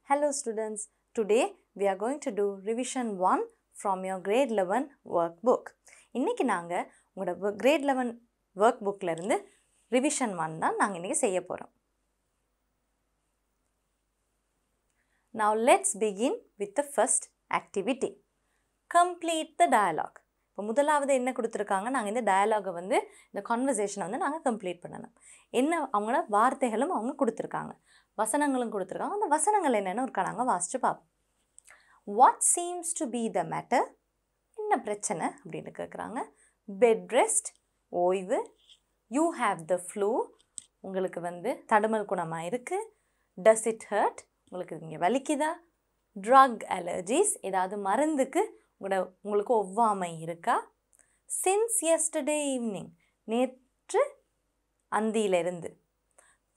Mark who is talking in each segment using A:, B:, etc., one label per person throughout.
A: Hello students, today we are going to do revision 1 from your grade 11 workbook. இன்னைக்கு நாங்க உங்களோட grade 11 workbookல இருந்து revision 1 தான் நாங்க இன்னைக்கு செய்ய போறோம். Now let's begin with the first activity. Complete the dialogue. இப்போ முதலாவது என்ன கொடுத்திருக்காங்க, நாங்க இந்த டயலாக வந்து இந்த கான்வர்சேஷனை வந்து நாங்க கம்ப்ளீட் பண்ணணும். என்ன அவங்களோட வார்த்தைகளும் அவங்க கொடுத்திருக்காங்க, வசனங்களும் கொடுத்திருக்காங்க. அந்த வசனங்கள் என்னன்னு ஒரு நாங்க வாசிச்சு பார்ப்போம். What seems to be the matter? என்ன பிரச்சனை அப்படின்னு கேட்குறாங்க. Bed rest, ஓய்வு. You have the flu, உங்களுக்கு வந்து தடுமல் குணமாக இருக்கு. Does it hurt? உங்களுக்கு இங்கே வலிக்குதா? Drug allergies, ஏதாவது மருந்துக்கு உங்களுக்கு ஒவ்வாமை இருக்கா? Since yesterday evening, நேற்று அந்தியிலிருந்து.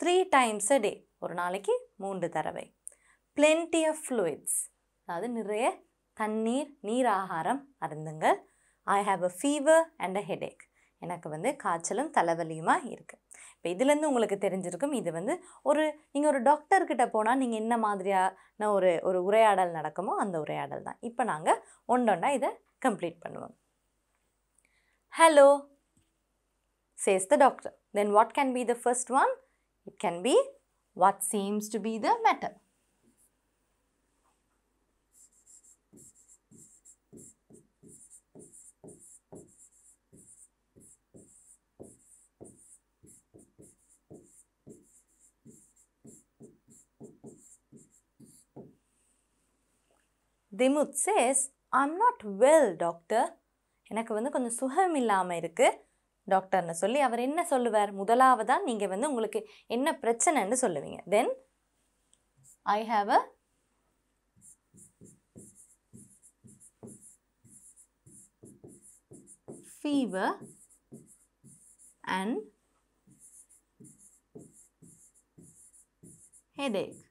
A: 3 times a day, ஒரு நாளைக்கு 3 தடவை. Plenty of fluids, அதாவது நிறைய தண்ணீர், நீர் ஆகாரம் அருந்துங்கள். I have a fever and a headache, எனக்கு வந்து காய்ச்சலும் தலைவலியுமா இருக்கு. இப்போ இதுலேருந்து உங்களுக்கு தெரிஞ்சிருக்கும், இது வந்து நீங்கள் ஒரு டாக்டர்கிட்ட போனால் நீங்கள் என்ன மாதிரியான ஒரு உரையாடல் நடக்குமோ அந்த உரையாடல் தான். இப்போ நாங்கள் ஒன்றொன்றா இதை கம்ப்ளீட் பண்ணுவோம். Hello, says the doctor. Then what can be the first one? It can be what seems to be the matter. Dimut says, I'm not well, doctor. எனக்கு வந்து கொஞ்சம் சுகம் இல்லாமல் இருக்குது டாக்டர்னு சொல்லி அவர் என்ன சொல்லுவார்? முதலாவதாக நீங்கள் வந்து உங்களுக்கு என்ன பிரச்சனைன்னு சொல்லுவீங்க. தென் I have a fever and headache.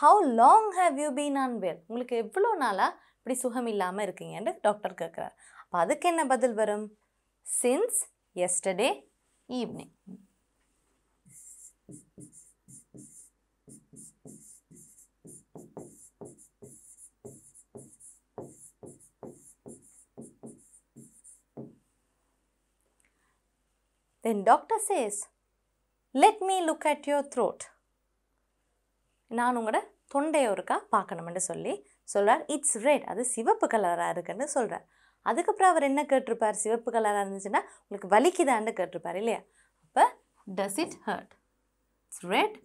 A: How long have you been unwell? உங்களுக்கு எவ்வளோ நாளாக இப்படி சுகம் இல்லாமல் இருக்கீங்கன்னு டாக்டர் கேட்குறார். அப்போ அதுக்கு என்ன பதில் வரும்? Since yesterday evening. Then doctor says, let me look at your throat. நான் உங்களோட தொண்டையை ஒருக்கா பார்க்கணுமென்று சொல்லி சொல்கிறார். இட்ஸ் ரெட், அது சிவப்பு கலராக இருக்குன்னு சொல்கிறார். அதுக்கப்புறம் அவர் என்ன கேட்டிருப்பார்? சிவப்பு கலராக இருந்துச்சுன்னா உங்களுக்கு வலிக்குதான்னு கேட்டிருப்பார் இல்லையா? அப்போ does it hurt? It's red.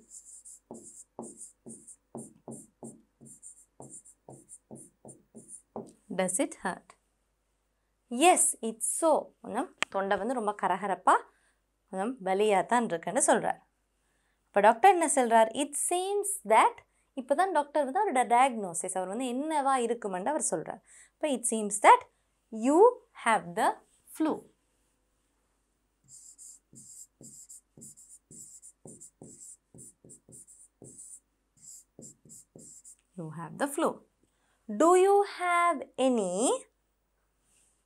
A: Does it hurt? Yes, it's so. கொஞ்சம் தொண்டை வந்து ரொம்ப கரகரப்பாக கொஞ்சம் வலியாக தான் இருக்குன்னு சொல்கிறார். இப்போ டாக்டர் என்ன சொல்கிறார்? It seems that. இப்போ தான் டாக்டர் வந்து அவரோட டயக்னோசிஸ் அவர் வந்து என்னவா இருக்குமென்று அவர் சொல்கிறார். இப்போ it seems that you have the flu. You have the flu. Do you have any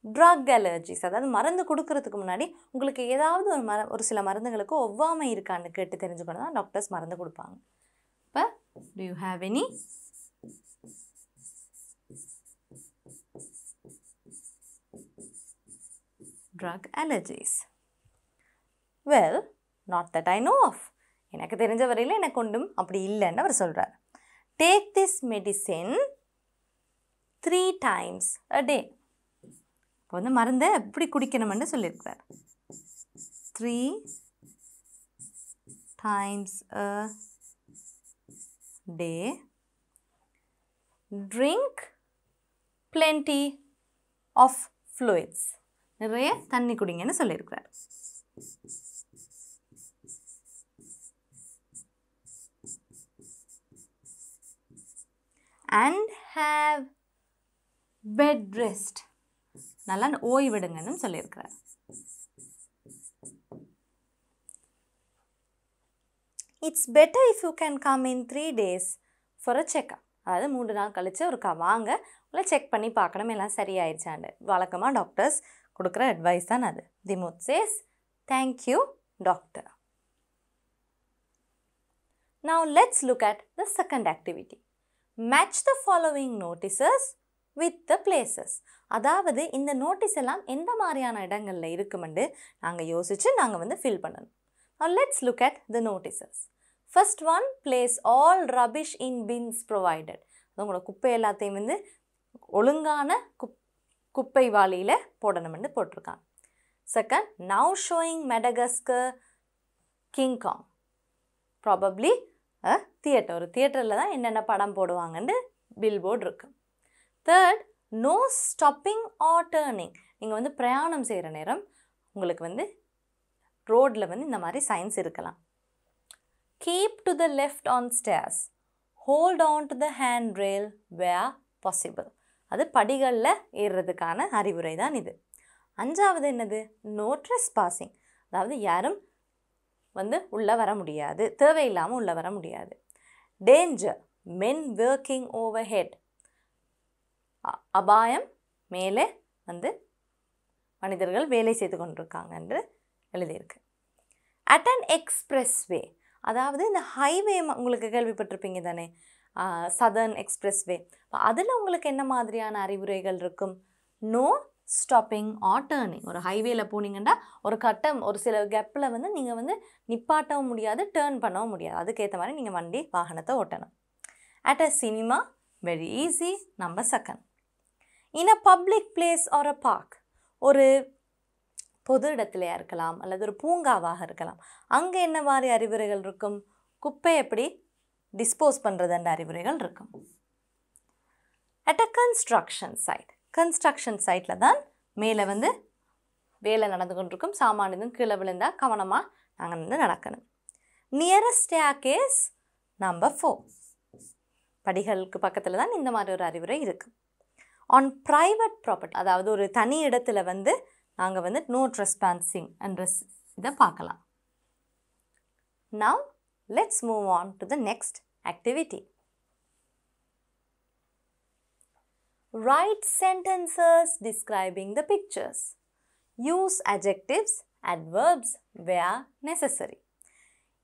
A: drug allergies? அதாவது மருந்து கொடுக்கறதுக்கு முன்னாடி உங்களுக்கு ஏதாவது ஒரு சில மருந்துகளுக்கு ஒவ்வாமை இருக்கான்னு கேட்டு தெரிஞ்சுக்கணும் தான் டாக்டர்ஸ் மருந்து கொடுப்பாங்க. இப்போ do you have any drug allergies? Well, not that I know of. எனக்கு தெரிஞ்ச வரையில் எனக்கு ஒன்றும் அப்படி இல்லைன்னு அவர் சொல்கிறார். Take this medicine 3 times a day. இப்போ வந்து மருந்தை எப்படி குடிக்கணும்னு சொல்லியிருக்கிறார். 3 times a day. Drink plenty of fluids. நிறைய தண்ணி குடிங்கன்னு சொல்லியிருக்கிறார். And have bed rest. நல்லா ஓய்விடுங்கன்னு சொல்லியிருக்கிறார். It's better if you can come in 3 days for a checkup. அதாவது 3 நாள் கழித்து ஒரு வாங்க, உங்களை செக் பண்ணி பார்க்கணும் எல்லாம் சரியாயிடுச்சாண்டு. வழக்கமாக டாக்டர்ஸ் கொடுக்குற அட்வைஸ் தான் அது. Dimuth says, thank you doctor. Now let's look at the second activity. Match the following notices with the places. அதாவது இந்த நோட்டீஸ் எல்லாம் எந்த மாதிரியான இடங்கள்ல இருக்குமென்று நாங்கள் யோசிச்சு நாங்கள் வந்து ஃபில் பண்ணணும். Now let's look at the notices. First one, place all rubbish in bins provided. உங்களோட குப்பை எல்லாத்தையும் வந்து ஒழுங்கான குப்பை வாளியில் போடணும்னு போட்டிருக்காங்க. Second, now showing Madagascar King Kong. Probably a theatre. ஒரு தியேட்டரில் தான் என்னென்ன படம் போடுவாங்கன்னு பில்போர்டு இருக்கு. Third, no stopping or turning. நீங்கள் வந்து பிரயாணம் செய்கிற நேரம் உங்களுக்கு வந்து ரோடில் வந்து இந்த மாதிரி சைன்ஸ் இருக்கலாம். Keep to the left on stairs. Hold on to the handrail where possible. அது படிகளில் ஏறுறதுக்கான அறிவுரை தான் இது. அஞ்சாவது என்னது? No trespassing. அதாவது யாரும் வந்து உள்ளே வர முடியாது, தேவையில்லாமல் உள்ளே வர முடியாது. Danger. Men working overhead. அபாயம், மேலே வந்து மனிதர்கள் வேலை செய்து கொண்டிருக்காங்க என்று எழுதியிருக்கு. At an expressway. அதாவது இந்த ஹைவே உங்களுக்கு கேள்விப்பட்டிருப்பீங்க தானே, சதர்ன் எக்ஸ்பிரஸ்வே. அதில் உங்களுக்கு என்ன மாதிரியான அறிவுரைகள் இருக்கும்? No stopping or turning. ஒரு ஹைவேல போனீங்கன்னா ஒரு கட்டம், ஒரு சில கேப்பில் வந்து நீங்கள் வந்து நிப்பாட்டவும் முடியாது, டேர்ன் பண்ணவும் முடியாது. அதுக்கேற்ற மாதிரி நீங்கள் வண்டி வாகனத்தை ஓட்டணும். At a cinema, very easy. Number second. In a public place or a park. ஒரு பொது இடத்துலையா இருக்கலாம் அல்லது ஒரு பூங்காவாக இருக்கலாம். அங்கே என்ன மாதிரி அறிவுரைகள் இருக்கும்? குப்பை எப்படி டிஸ்போஸ் பண்ணுறதுன்ற அறிவுரைகள் இருக்கும். At a construction site. Construction சைட்டில் தான் மேலே வந்து வேலை நடந்து கொண்டிருக்கும். சாமான் எதுவும் கீழே விழுந்தால் கவனமாக நாங்கள் வந்து நடக்கணும். Nearest staircase. நம்பர் 4. படிகளுக்கு பக்கத்தில் தான் இந்த மாதிரி ஒரு அறிவுரை இருக்குது. ஆன் ப்ரைவேட் ப்ராப்பர்ட்டி, அதாவது ஒரு தனி இடத்துல வந்து நாங்கள் வந்து நோ ட்ரெஸ்பாசிங் என்ற இதை பார்க்கலாம். Now let's move on to the next activity. Write sentences describing the pictures. Use adjectives, adverbs where necessary.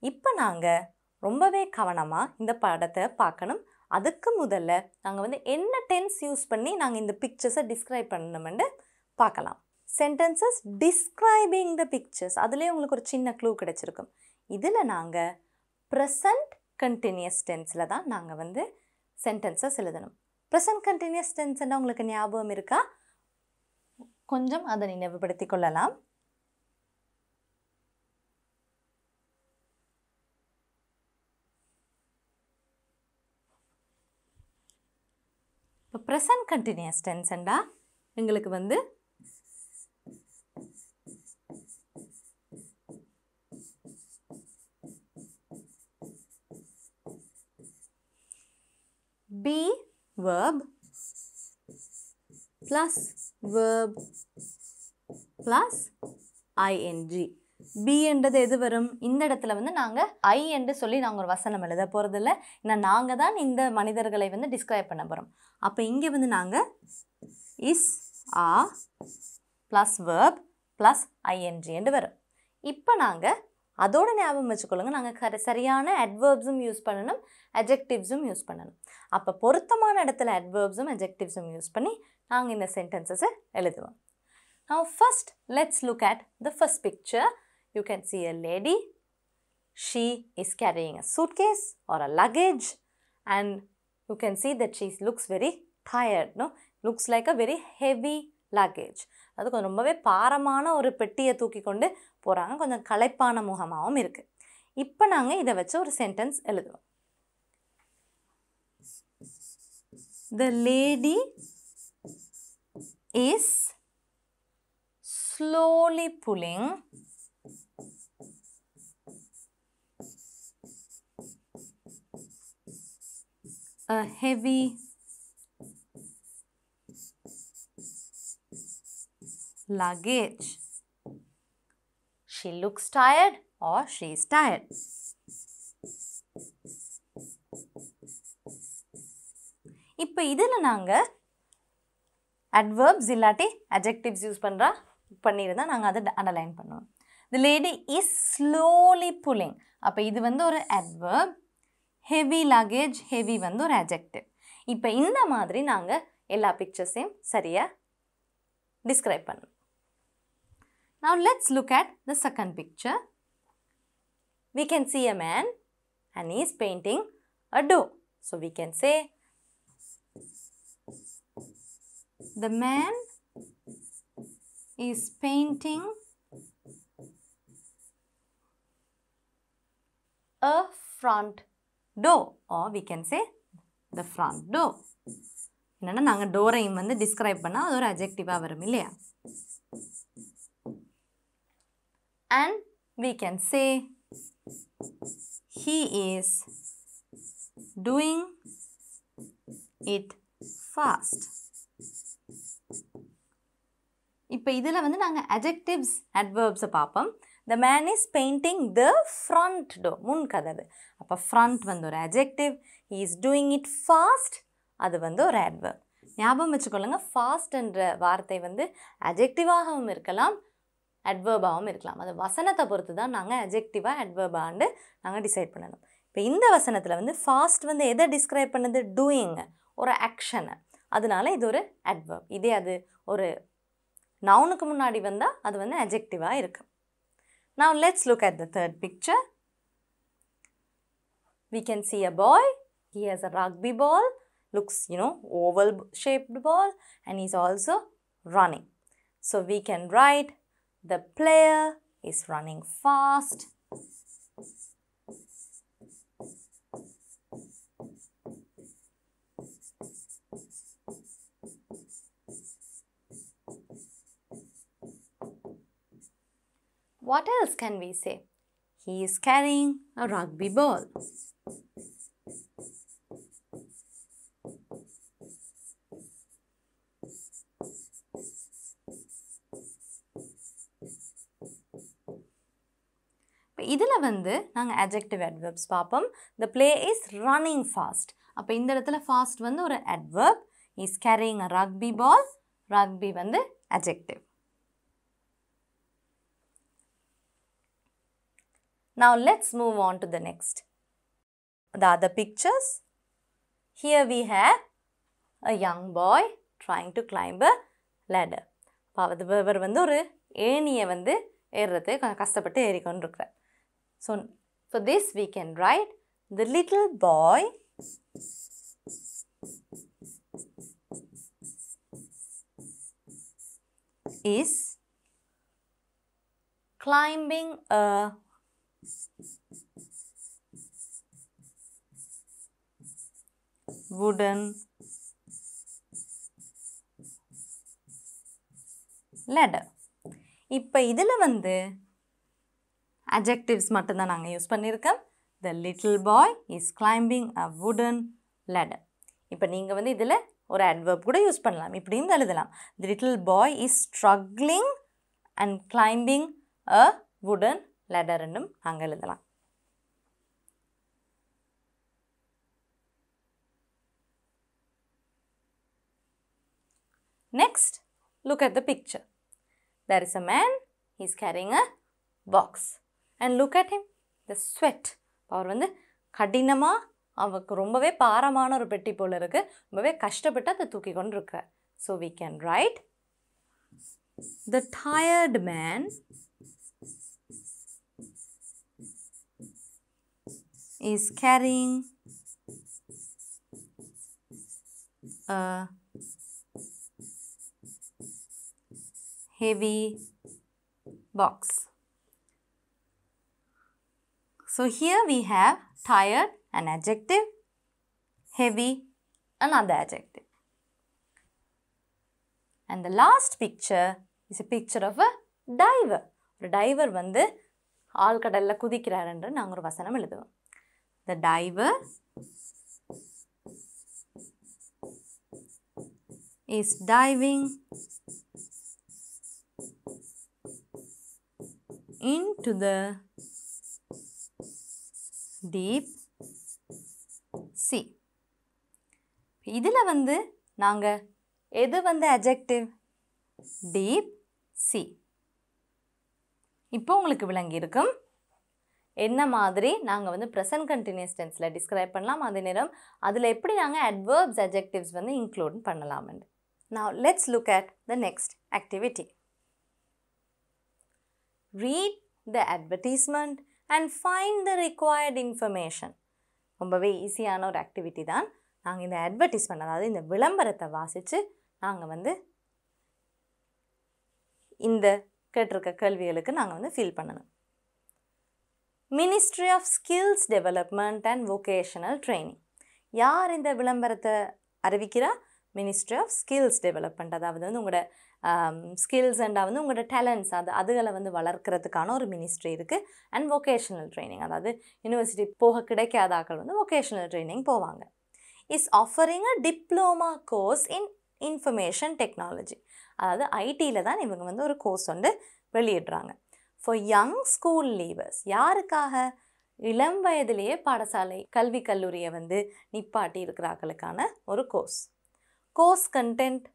A: இப்போ நாங்கள் ரொம்பவே கவனமாக இந்த படத்தை பார்க்கணும். அதுக்கு முதல்ல நாங்கள் வந்து என்ன டென்ஸ் யூஸ் பண்ணி நாங்கள் இந்த பிக்சர்ஸை டிஸ்கிரைப் பண்ணணும்னு பார்க்கலாம். சென்டென்சஸ் டிஸ்கிரைபிங் த பிக்சர்ஸ், அதுலேயே உங்களுக்கு ஒரு சின்ன க்ளூ கிடச்சிருக்கும். இதில் நாங்கள் ப்ரெசண்ட் கண்டினியூஸ் டென்ஸில் தான் நாங்கள் வந்து சென்டென்சஸ் எழுதணும். ப்ரெசண்ட் கண்டினியூஸ் டென்ஸ்னால் உங்களுக்கு ஞாபகம் இருக்கா? கொஞ்சம் அதை நினைவுபடுத்தி கொள்ளலாம். இப்போ ப்ரெசண்ட் கண்டினியூஸ் டென்ஸ்ண்டா எங்களுக்கு வந்து be verb plus verb plus ing. be என்றது எது வரும்? இந்த இடத்துல வந்து நாங்கள் ஐ என்று சொல்லி நாங்கள் ஒரு வசனம் எழுத போகிறதில்ல. ஏன்னா நாங்கள் தான் இந்த மனிதர்களை வந்து டிஸ்கிரைப் பண்ண போகிறோம். அப்போ இங்கே வந்து நாங்கள் is are plus verb plus ing என்று வரும். இப்போ நாங்கள் அதோட ஞாபகம் வச்சுக்கொள்ளுங்க, நாங்கள் சரியான அட்வர்ப்ஸும் யூஸ் பண்ணணும், அட்ஜெக்டிவ்ஸும் யூஸ் பண்ணணும். அப்போ பொருத்தமான இடத்துல அட்வர்ப்ஸும் அட்ஜெக்டிவ்ஸும் யூஸ் பண்ணி நாங்கள் இந்த சென்டென்சஸை எழுதுவோம். Now first let's look at the first picture. You can see a lady. She is carrying a suitcase or a luggage and you can see that she looks very tired. No? Looks like a very heavy luggage. அது கொஞ்சம் ரொம்பவே பாரமான ஒரு பெட்டியை தூக்கி கொண்டு போகிறாங்க. கொஞ்சம் களைப்பான முகமாகவும் இருக்குது. இப்போ நாங்கள் இதை வச்சு ஒரு சென்டென்ஸ் எழுதுவோம். The lady is slowly pulling a heavy luggage. She looks tired or she is tired. இப்போ இதில் நாங்கள் adverbs இல்லாட்டி adjectives யூஸ் பண்ணியிருந்தால் நாங்கள் அதை அண்டர்லைன் பண்ணுவோம். The lady is slowly pulling. அப்போ இது வந்து ஒரு adverb. heavy luggage, heavy வந்து ஒரு adjective. இப்போ இந்த மாதிரி நாங்க எல்லா picturesையும் சரியா describe பண்ணணும். Now let's look at the second picture. We can see a man and he is painting a door. So we can say the man is painting a front door, or we can say the front door. என்னன்னா நாங்க டோரையும் வந்து describe பண்ணா அது ஒரு adjective வரும் இல்லையா? And we can say he is doing it fast. இப்போ இதில் வந்து நாங்கள் adjectives, adverbs பார்ப்போம். The man is painting the front door. முன் கதவு. அப்போ front வந்து ஒரு adjective. He is doing it fast. அது வந்து ஒரு adverb. ஞாபகம் வச்சுக்கொள்ளுங்க, fast என்ற வார்த்தை வந்து adjectiveஆகவும் இருக்கலாம், adverbஆகவும் இருக்கலாம். அது வசனத்தை பொறுத்து தான் நாங்கள் adjectiveஆ adverbஆண்டு நாங்கள் டிசைட் பண்ணணும். இப்போ இந்த வசனத்தில் வந்து fast வந்து எதை டிஸ்கிரைப் பண்ணுது? doing, ஒரு ஆக்ஷனை. அதனால இது ஒரு adverb. இதே அது ஒரு நவுனுக்கு முன்னாடி வந்தால் அது வந்து adjectiveஆக இருக்கு. Now let's look at the third picture. We can see a boy. He has a rugby ball. Looks, oval shaped ball, and he's also running. So we can write the player is running fast. What else can we say? He is carrying a rugby ball. இதில் வந்து நாங்கள் adjective adverbs பார்ப்போம். The play is running fast. அப்போ இந்த இடத்துல fast வந்து ஒரு adverb. He is carrying a rugby ball. Rugby வந்து adjective. Now let's move on to the next. The other pictures. Here we have a young boy trying to climb a ladder. அவர் வந்து ஒரு ஏணியை வந்து ஏறுறது கஷ்டப்பட்டு ஏறிக்கொண்டிருக்கிறார். So for this we can write the little boy is climbing a wooden ladder. இப்போ இதில் வந்து adjectives மட்டும்தான் நாங்கள் யூஸ் பண்ணியிருக்கோம். The little boy is climbing a wooden ladder. இப்போ நீங்கள் வந்து இதில் ஒரு adverb கூட யூஸ் பண்ணலாம். இப்படியும் எழுதலாம். The little boy is struggling and climbing a wooden ladder என்னும் நாங்கள் எழுதலாம். Next, look at the picture. There is a man, he is carrying a box. And look at him, the sweat. அவர் வந்து கடினமாக அவருக்கு ரொம்பவே பாரமான ஒரு பெட்டி போல் இருக்கு, ரொம்பவே கஷ்டப்பட்டு அதை தூக்கி கொண்டு இருக்கிறார். So we can write the tired man is carrying a heavy box. So here we have tired, an adjective, heavy, another adjective. And the last picture is a picture of a diver. ஒரு diver வந்து ஆழ்கடல்ல குதிக்கிறார் என்று நாங்கள் ஒரு வசனம் எழுதுவோம். The diver is diving into the deep sea. இதில் வந்து நாங்கள் எது வந்து adjective? deep sea. இப்போ உங்களுக்கு விளங்கி இருக்கும். என்ன மாதிரி நாங்கள் வந்து ப்ரெசன்ட் கண்டினியூஸ் டென்ஸில் டிஸ்கிரைப் பண்ணலாம், அதே நேரம் அதில் எப்படி நாங்கள் adverbs adjectives வந்து இன்க்ளூட் பண்ணலாம்னு. Now let's look at the next activity. Read the advertisement and find the required information. ரொம்பவே ஈஸியான ஒரு ஆக்டிவிட்டி தான். நாங்கள் இந்த அட்வர்டைஸ்மெண்ட், அதாவது இந்த விளம்பரத்தை வாசித்து நாங்கள் வந்து இந்த கேட்டிருக்க கேள்விகளுக்கு நாங்கள் வந்து ஃபில் பண்ணணும். Ministry of skills development and vocational training. யார் இந்த விளம்பரத்தை அறிவிக்கிறா? Ministry of skills development. அதாவது வந்து உங்களோட ஸ்கில்ஸ் அண்ட் வந்து உங்களோட டேலண்ட்ஸ் அதுகளை வந்து வளர்க்குறதுக்கான ஒரு மினிஸ்ட்ரி இருக்குது. அண்ட் வொகேஷனல் ட்ரைனிங், அதாவது யூனிவர்சிட்டி போக கிடைக்காத ஆட்கள் வந்து வொகேஷனல் ட்ரைனிங் போவாங்க. Is offering a diploma course in information technology. அதாவது ஐடியில் தான் இவங்க வந்து ஒரு கோர்ஸ் வந்து வெளியிடுறாங்க. ஃபார் யங் ஸ்கூல் லீவர்ஸ், யாருக்காக? இளம் வயதிலேயே பாடசாலை கல்வி கல்லூரியை வந்து நிப்பாட்டி இருக்கிறார்களுக்கான ஒரு course. Course content,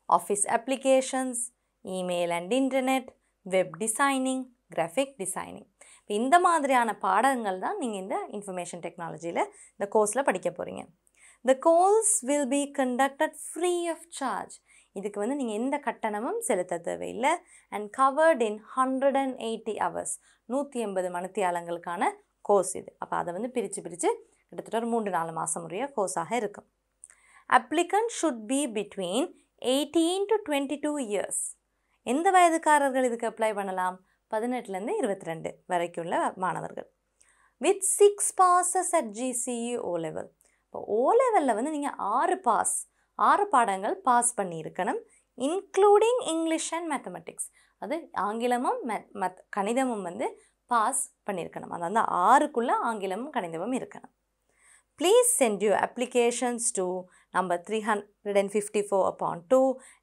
A: office applications, email and internet, web designing, graphic designing. இந்த மாதிரியான பாடங்கள் தான் நீங்கள் இந்த இன்ஃபர்மேஷன் டெக்னாலஜியில் இந்த கோர்ஸில் படிக்க போகிறீங்க. The course will be conducted free of charge. இதுக்கு வந்து நீங்கள் எந்த கட்டணமும் செலுத்த தேவையில்லை. அண்ட் கவர்ட் இன் 180 hours, 180 மணித்தியாலங்களுக்கான கோர்ஸ் இது. அப்போ அதை வந்து பிரித்து கிட்டத்தட்ட ஒரு 3-4 மாதம் உரிய கோர்ஸாக இருக்கும். Applicant should be between 18 to 22 years. எந்த வயதுக்காரர்கள் இதுக்கு அப்ளை பண்ணலாம்? 18லேருந்து 22 வரைக்குள்ள மாணவர்கள். With 6 passes at GCE O level. இப்போ O லெவலில் வந்து நீங்கள் 6 பாடங்கள் பாஸ் பண்ணியிருக்கணும், இன்க்ளூடிங் இங்கிலீஷ் அண்ட் மேத்தமெட்டிக்ஸ். அது ஆங்கிலமும் கணிதமும் வந்து பாஸ் பண்ணியிருக்கணும். அதாவது 6க்குள்ளே ஆங்கிலமும் கணிதமும் இருக்கணும். Please send you applications to number 354/2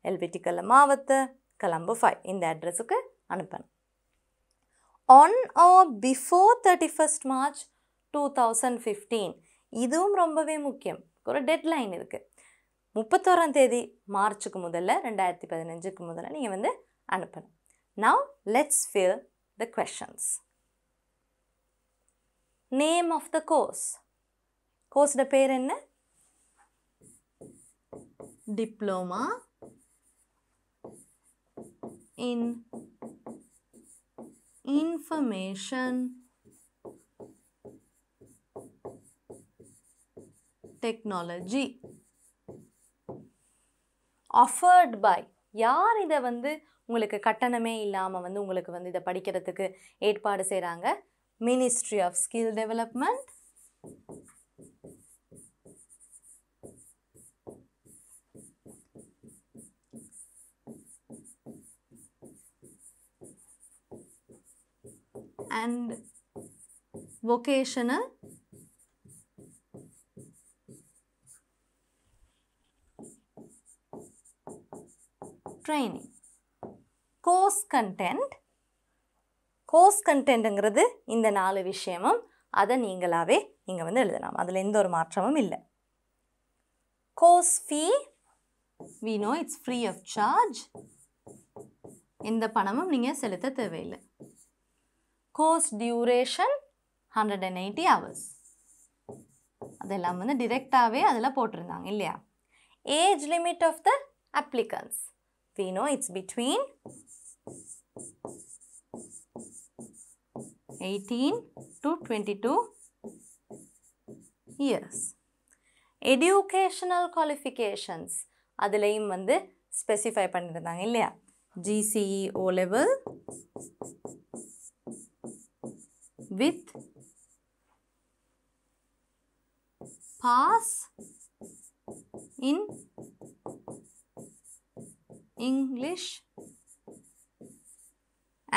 A: Elvitigala Mawatha Colombo 5 இந்த அட்ரஸுக்கு அனுப்பணும். On or before 31st March 2015. இதுவும் ரொம்பவே முக்கியம். ஒரு டெட்லைன் இருக்குது. 31ஆம் தேதி மார்ச்சுக்கு முதல்ல 2015க்கு முதல்ல நீங்கள் வந்து அனுப்பணும். Now let's fill the questions. Name of the course. கோர்ஸோட பேர் என்ன? Diploma in information technology. Offered by, யார் இதை வந்து உங்களுக்கு கட்டணமே இல்லாமல் வந்து உங்களுக்கு வந்து இதை படிக்கிறதுக்கு ஏற்பாடு செய்கிறாங்க? Ministry of skill development and vocational training. Course கண்டென்ட்ங்கிறது இந்த 4 விஷயமும் அதை நீங்களாவே நீங்கள் வந்து எழுதலாம். அதில் எந்த ஒரு மாற்றமும் இல்லை. Course fee, we know it's free of charge. எந்த பணமும் நீங்கள் செலுத்த தேவையில்லை. Course duration 180 hours. அதெல்லாம் வந்து டிரெக்டாகவே அதில் போட்டிருந்தாங்க இல்லையா? Age limit of the applicants, we know it's between 18 to 22 years. Educational qualifications, அதுலேயும் வந்து ஸ்பெசிஃபை பண்ணியிருந்தாங்க இல்லையா? GCE O level with pass in English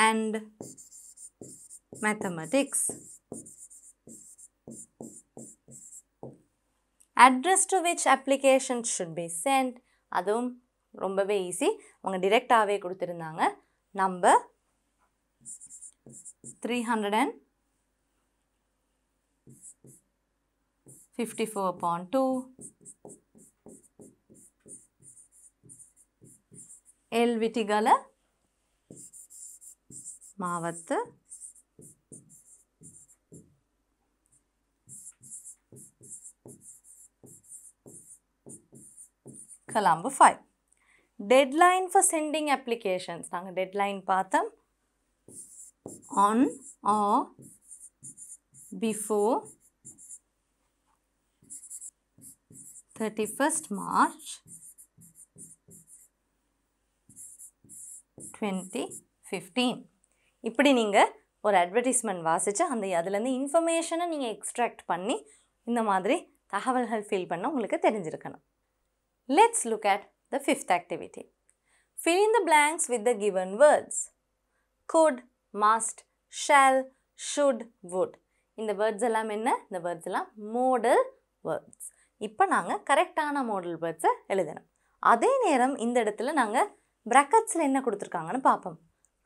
A: and mathematics. Address to which applications should be sent, அதுவும் ரொம்பவே ஈஸி. அவங்க டிரெக்டாகவே கொடுத்துருந்தாங்க. Number 354/2 எல்விட்டிகல மாவத்த Colombo 5. Deadline for sending applications. நாங்க deadline பார்த்தோம். On or before 31st March 2015. இப்படி நீங்க ஒரு அட்வர்டைஸ்மெண்ட் வாசிச்சு அதுலேருந்து இன்ஃபர்மேஷனை நீங்கள் எக்ஸ்ட்ராக்ட் பண்ணி இந்த மாதிரி தகவல்கள் ஃபில் பண்ண உங்களுக்கு தெரிஞ்சிருக்கணும். Let's look at the fifth activity. Fill in the blanks with the given words. Could, must, shall, should, would. இந்த வேர்ட்ஸ் எல்லாம் என்ன? இந்த வேர்ட்ஸ் எல்லாம் மோடல் வேர்ட்ஸ். இப்போ நாங்கள் கரெக்டான மோடல் வேர்ட்ஸை எழுதணும். அதே நேரம் இந்த இடத்துல நாங்கள் ப்ராக்கெட்ஸில் என்ன கொடுத்துருக்காங்கன்னு பார்ப்போம்.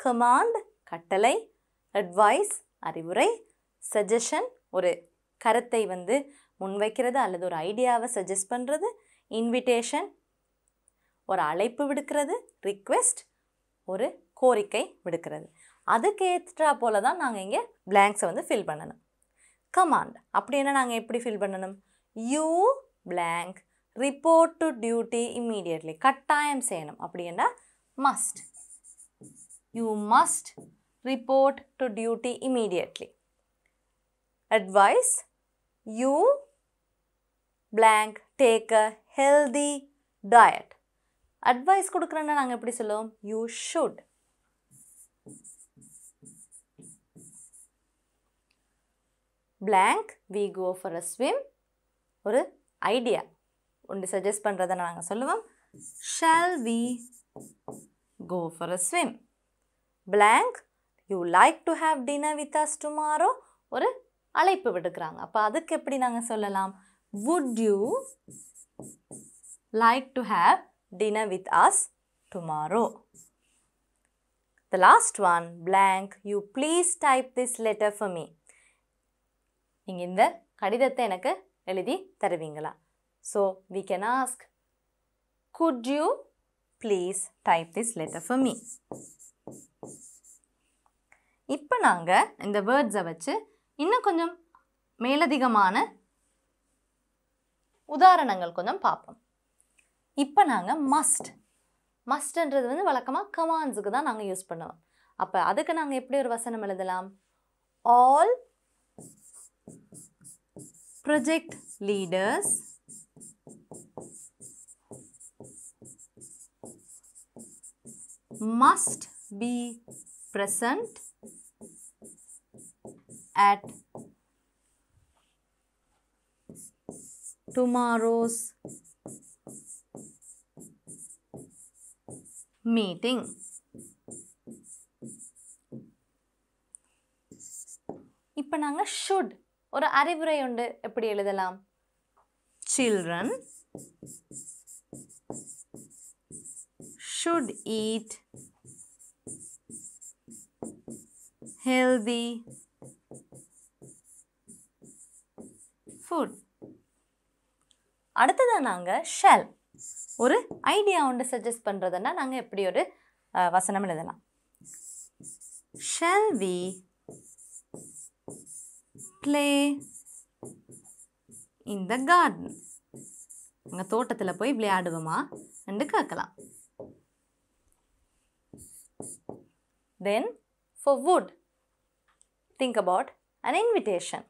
A: கமாண்ட் கட்டளை, அட்வைஸ் அறிவுரை, சஜஷன் ஒரு கருத்தை முன்வைக்கிறது அல்லது ஒரு ஐடியாவை சஜஸ்ட் பண்ணுறது, இன்விடேஷன் ஒரு அழைப்பு விடுக்கிறது, ரிக்வெஸ்ட் ஒரு கோரிக்கை விடுக்கிறது. அதுக்கு ஏற்றா போல தான் நாங்கள் இங்கே பிளாங்க்ஸை ஃபில் பண்ணணும். கமாண்ட் அப்படின்னா நாங்கள் எப்படி ஃபில் பண்ணணும்? You blank report to duty immediately. கட்டாயம் செய்யணும். அப்படின்னா must. You must report to duty immediately. Advice. You blank take a healthy diet. Advice கொடுக்குறேன்னா நாங்கள் எப்படி சொல்லுவோம்? You should. Blank we go for a swim. ஒரு ஐடியா ஒன்று சஜஸ்ட் பண்ணுறதை நாங்கள் சொல்லுவோம். Shall we go for a swim? Blank you like to have dinner with us tomorrow. ஒரு அழைப்பு விடுக்கிறாங்க. அப்போ அதுக்கு எப்படி நாங்கள் சொல்லலாம்? Would you like to have dinner with us tomorrow? The last one, blank you please type this letter for me. நீங்கள் இந்த கடிதத்தை எனக்கு எழுதி தருவீங்களா? So we can ask, could you please type this letter for me? இப்போ நாங்கள் இந்த வேர்ட்ஸை வச்சு இன்னும் கொஞ்சம் மேலதிகமான உதாரணங்கள் கொஞ்சம் பார்ப்போம். இப்போ நாங்கள் மஸ்ட்ன்றது வழக்கமாக கமாண்ட்ஸுக்கு தான் நாங்கள் யூஸ் பண்ணுவோம். அப்போ அதுக்கு நாங்கள் எப்படி ஒரு வசனம் எழுதலாம்? All project leaders must be present at tomorrow's meeting. இப்போ நாங்கள் should ஒரு அறிவுரை உண்டு எப்படி எழுதலாம்? Children should eat healthy food. அடுத்ததான் நாங்கள் shall ஒரு ஐடியா உண்டு சஜஸ்ட் பண்ணுறதுன்னா நாங்கள் எப்படி ஒரு வசனம் எழுதலாம்? Shall we play in the garden? அங்கே தோட்டத்தில் போய் விளையாடுவோமா என்று கேட்கலாம். Then for would, think about an invitation.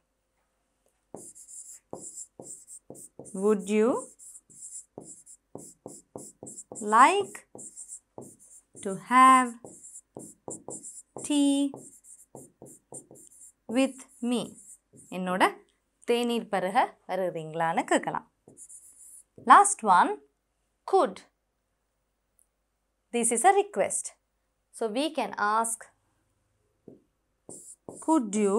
A: Would you like to have tea with me? என்னோட தேநீர் பருக வருகிறீங்களான்னு கேட்கலாம். Last one, could. This is a request. So we can ask, could you